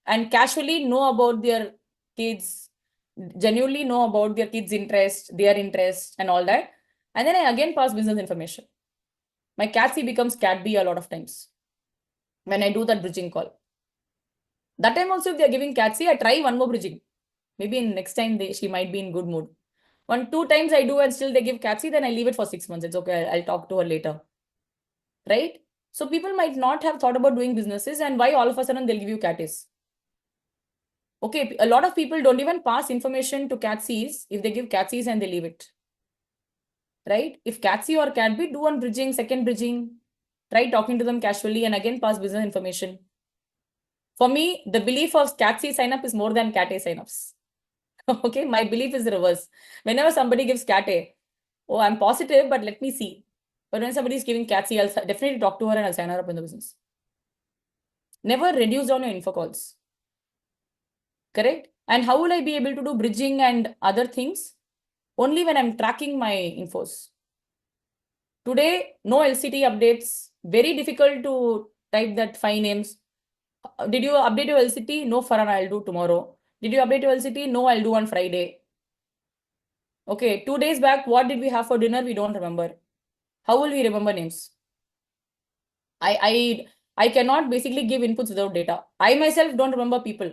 and casually know about their kids, genuinely know about their kids' interest, their interest and all that. And then I again pass business information. My catchy becomes cat B a lot of times when I do that bridging call. That time also, if they're giving catchy, I try one more bridging. Maybe in next time she might be in good mood. 1-2 times I do and still they give catchy, then I leave it for 6 months. It's okay. I'll talk to her later. Right? So people might not have thought about doing businesses, and why all of a sudden they'll give you catties. Okay, a lot of people don't even pass information to catchies if they give catchies and they leave it. Right? If catchy or cat B, do one bridging, second bridging, try talking to them casually and again pass business information. For me, the belief of catchy sign up is more than cat A sign ups. Okay, my belief is the reverse. Whenever somebody gives cat A, oh, I'm positive, but let me see. But when somebody is giving cat C, I'll definitely talk to her and I'll sign her up in the business. Never reduce down your info calls. Correct? And how will I be able to do bridging and other things? Only when I'm tracking my infos. Today, no LCT updates. Very difficult to type that 5 names. Did you update your LCT? No, Farhan, I'll do tomorrow. Did you update your LCT? No, I'll do on Friday. Okay, 2 days back, what did we have for dinner? We don't remember. How will we remember names? I cannot basically give inputs without data. I myself don't remember people.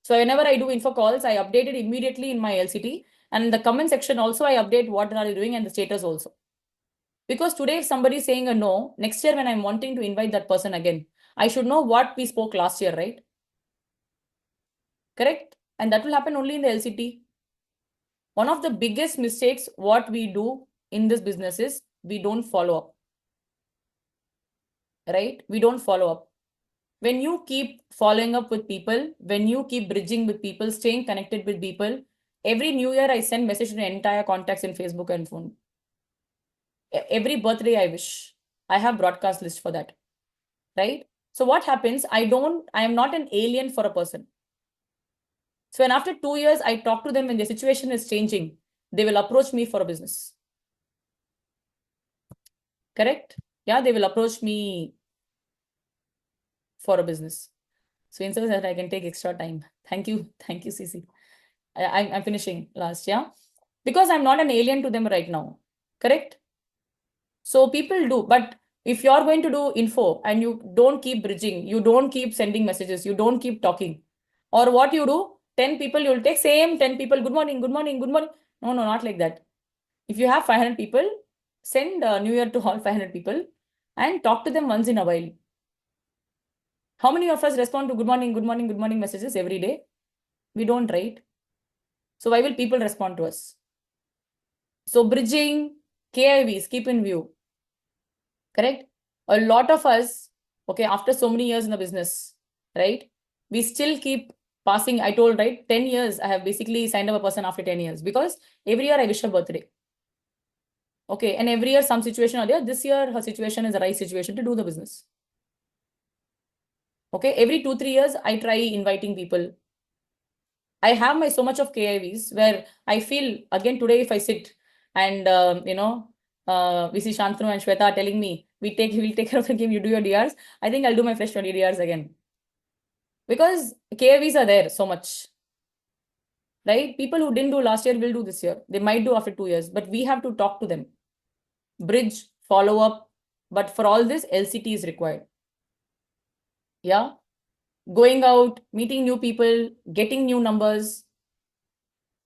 So whenever I do info calls, I update it immediately in my LCT. And in the comment section also, I update what are you doing and the status also. Because today, if somebody is saying a no, next year when I'm wanting to invite that person again, I should know what we spoke last year, right? Correct? And that will happen only in the LCT. One of the biggest mistakes what we do in this business is we don't follow up. Right? We don't follow up. When you keep following up with people, when you keep bridging with people, staying connected with people, every new year I send message to the entire contacts in Facebook and phone. Every birthday I wish. I have broadcast list for that. Right? So what happens? I am not an alien for a person. So when after 2 years, I talk to them when the situation is changing, they will approach me for a business. Correct? Yeah, they will approach me for a business. So instead of that, I can take extra time. Thank you. Thank you, CC. I'm finishing last, yeah. Because I'm not an alien to them right now. Correct? So people do, but if you're going to do info and you don't keep bridging, you don't keep sending messages, you don't keep talking, or what you do, 10 people, you'll take same 10 people, good morning, good morning, good morning. No, not like that. If you have 500 people, send New Year to all 500 people and talk to them once in a while. How many of us respond to good morning, good morning, good morning messages every day? We don't, right? So why will people respond to us? So bridging, KIVs, keep in view. Correct? A lot of us, okay, after so many years in the business, right? We still keep passing. I told, right? 10 years, I have basically signed up a person after 10 years because every year I wish her birthday. Okay, and every year some situation or there. This year her situation is the right situation to do the business. Okay, every 2-3 years I try inviting people. I have my so much of KIVs where I feel again today if I sit and we see Shantanu and Shweta telling me we'll take care of the game, you do your DRs. I think I'll do my fresh 20 DRs again. Because KIVs are there so much. Right? People who didn't do last year will do this year. They might do after 2 years, but we have to talk to them. Bridge, follow up. But for all this, LCT is required. Yeah. Going out, meeting new people, getting new numbers,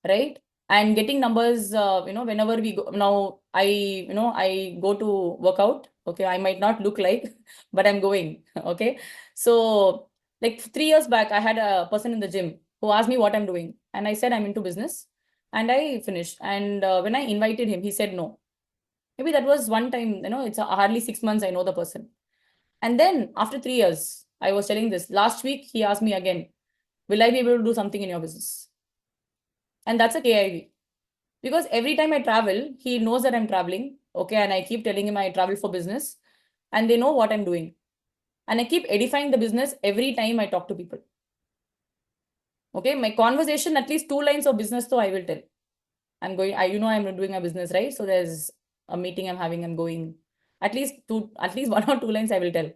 right? And getting numbers, whenever we go now, I go to work out. Okay, I might not look like, but I'm going. Okay, so like 3 years back, I had a person in the gym who asked me what I'm doing, and I said I'm into business, and I finished. And when I invited him, he said no. Maybe that was one time. It's hardly 6 months I know the person, and then after 3 years, I was telling this. Last week, he asked me again, "Will I be able to do something in your business?" And that's a KIV. Because every time I travel, he knows that I'm traveling. Okay. And I keep telling him I travel for business. And they know what I'm doing. And I keep edifying the business every time I talk to people. Okay. My conversation, at least 2 lines of business, so I will tell. I'm doing a business, right? So there's a meeting I'm having, I'm going. At least 1 or 2 lines I will tell.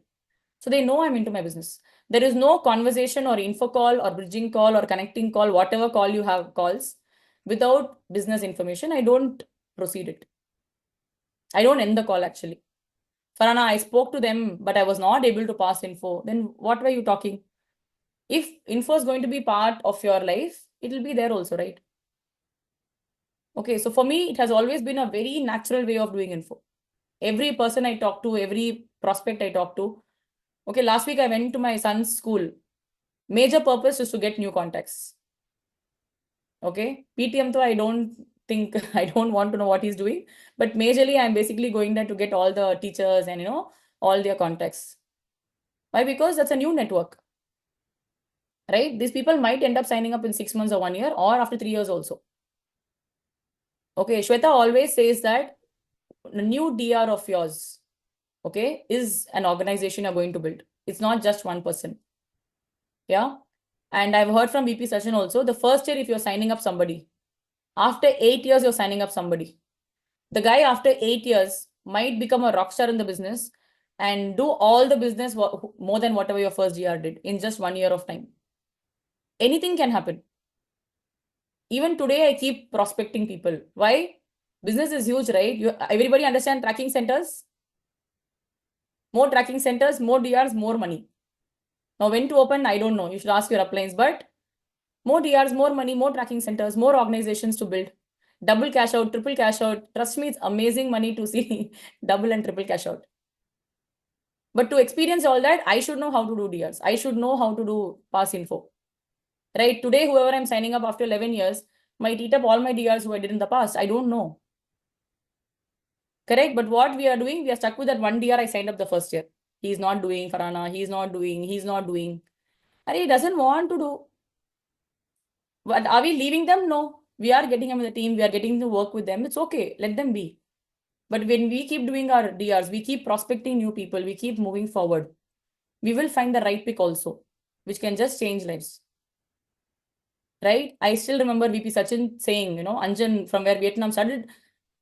So they know I'm into my business. There is no conversation or info call or bridging call or connecting call, whatever call you have calls. Without business information, I don't proceed it. I don't end the call actually. Farhana, I spoke to them, but I was not able to pass info. Then what were you talking? If info is going to be part of your life, it will be there also, right? Okay, so for me, it has always been a very natural way of doing info. Every person I talk to, every prospect I talk to. Okay, last week I went to my son's school. Major purpose is to get new contacts. Okay, PTM though I don't think I don't want to know what he's doing, but majorly I'm basically going there to get all the teachers and all their contacts. Why? Because that's a new network, right? These people might end up signing up in 6 months or 1 year or after 3 years also. Okay, Shweta always says that the new DR of yours, okay, is an organization you're going to build. It's not just one person. Yeah. And I've heard from VP Sachin also, the first year if you're signing up somebody, after 8 years, you're signing up somebody. The guy after 8 years might become a rock star in the business and do all the business more than whatever your first GR did in just 1 year of time. Anything can happen. even today, I keep prospecting people. Why? Business is huge, right? Everybody understand tracking centers? More tracking centers, more DRs, more money. Now, when to open, I don't know. You should ask your uplines, but more DRs, more money, more tracking centers, more organizations to build. Double cash out, triple cash out. Trust me, it's amazing money to see double and triple cash out. But to experience all that, I should know how to do DRs. I should know how to do pass info. Right? Today, whoever I'm signing up after 11 years might eat up all my DRs who I did in the past. I don't know. Correct? But what we are doing, we are stuck with that one DR I signed up the first year. He's not doing, Farhana. He's not doing. And he doesn't want to do. But are we leaving them? No. We are getting them in the team. We are getting to work with them. It's okay. Let them be. But when we keep doing our DRs, we keep prospecting new people, we keep moving forward, we will find the right pick also, which can just change lives. Right? I still remember VP Sachin saying, Anjan from where Vietnam started,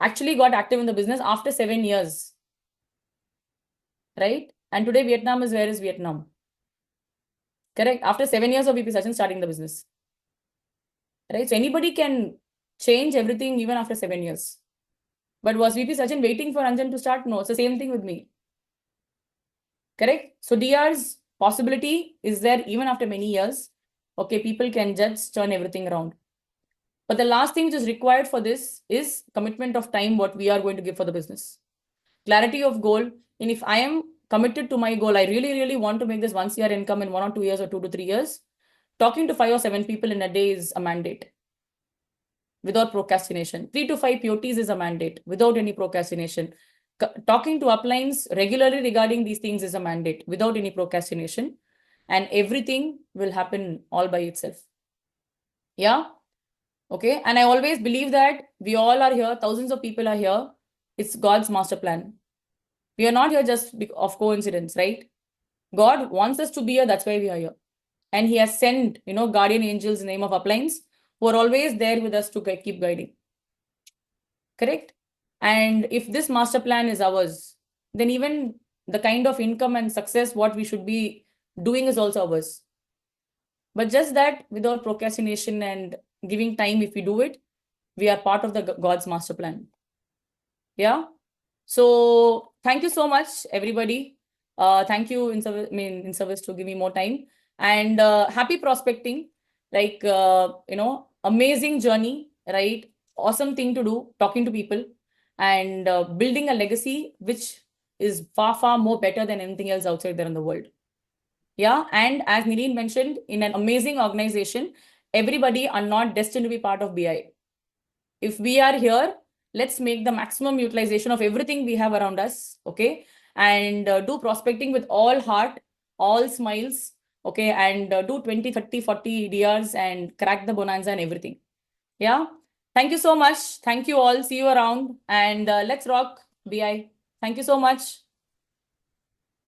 actually got active in the business after 7 years. Right? And today Vietnam is where is Vietnam? Correct? After 7 years of VP Sachin starting the business. Right? So anybody can change everything even after 7 years. But was VP Sachin waiting for Anjan to start? No, it's the same thing with me. Correct? So DR's possibility is there even after many years. Okay, people can just turn everything around. But the last thing which is required for this is commitment of time, what we are going to give for the business. Clarity of goal. And if I am committed to my goal, I really, really want to make this once year income in 1 or 2 years or 2 to 3 years. Talking to 5 or 7 people in a day is a mandate without procrastination. 3 to 5 POTs is a mandate without any procrastination. Talking to uplines regularly regarding these things is a mandate without any procrastination. And everything will happen all by itself. Yeah. Okay. And I always believe that we all are here. Thousands of people are here. It's God's master plan. We are not here just of coincidence, right? God wants us to be here. That's why we are here. And he has sent, guardian angels in the name of uplines who are always there with us to keep guiding. Correct? And if this master plan is ours, then even the kind of income and success what we should be doing is also ours. But just that without procrastination and giving time, if we do it, we are part of the God's master plan. Yeah. So thank you so much, everybody. Thank you in service to give me more time. And happy prospecting. Like, amazing journey, right? Awesome thing to do, talking to people and building a legacy, which is far, far more better than anything else outside there in the world. Yeah. And as Nileen mentioned, in an amazing organization, everybody are not destined to be part of BI. If we are here, let's make the maximum utilization of everything we have around us. Okay. And do prospecting with all heart, all smiles. Okay. And do 20, 30, 40 DRs and crack the bonanza and everything. Yeah. Thank you so much. Thank you all. See you around. And let's rock BI. Thank you so much.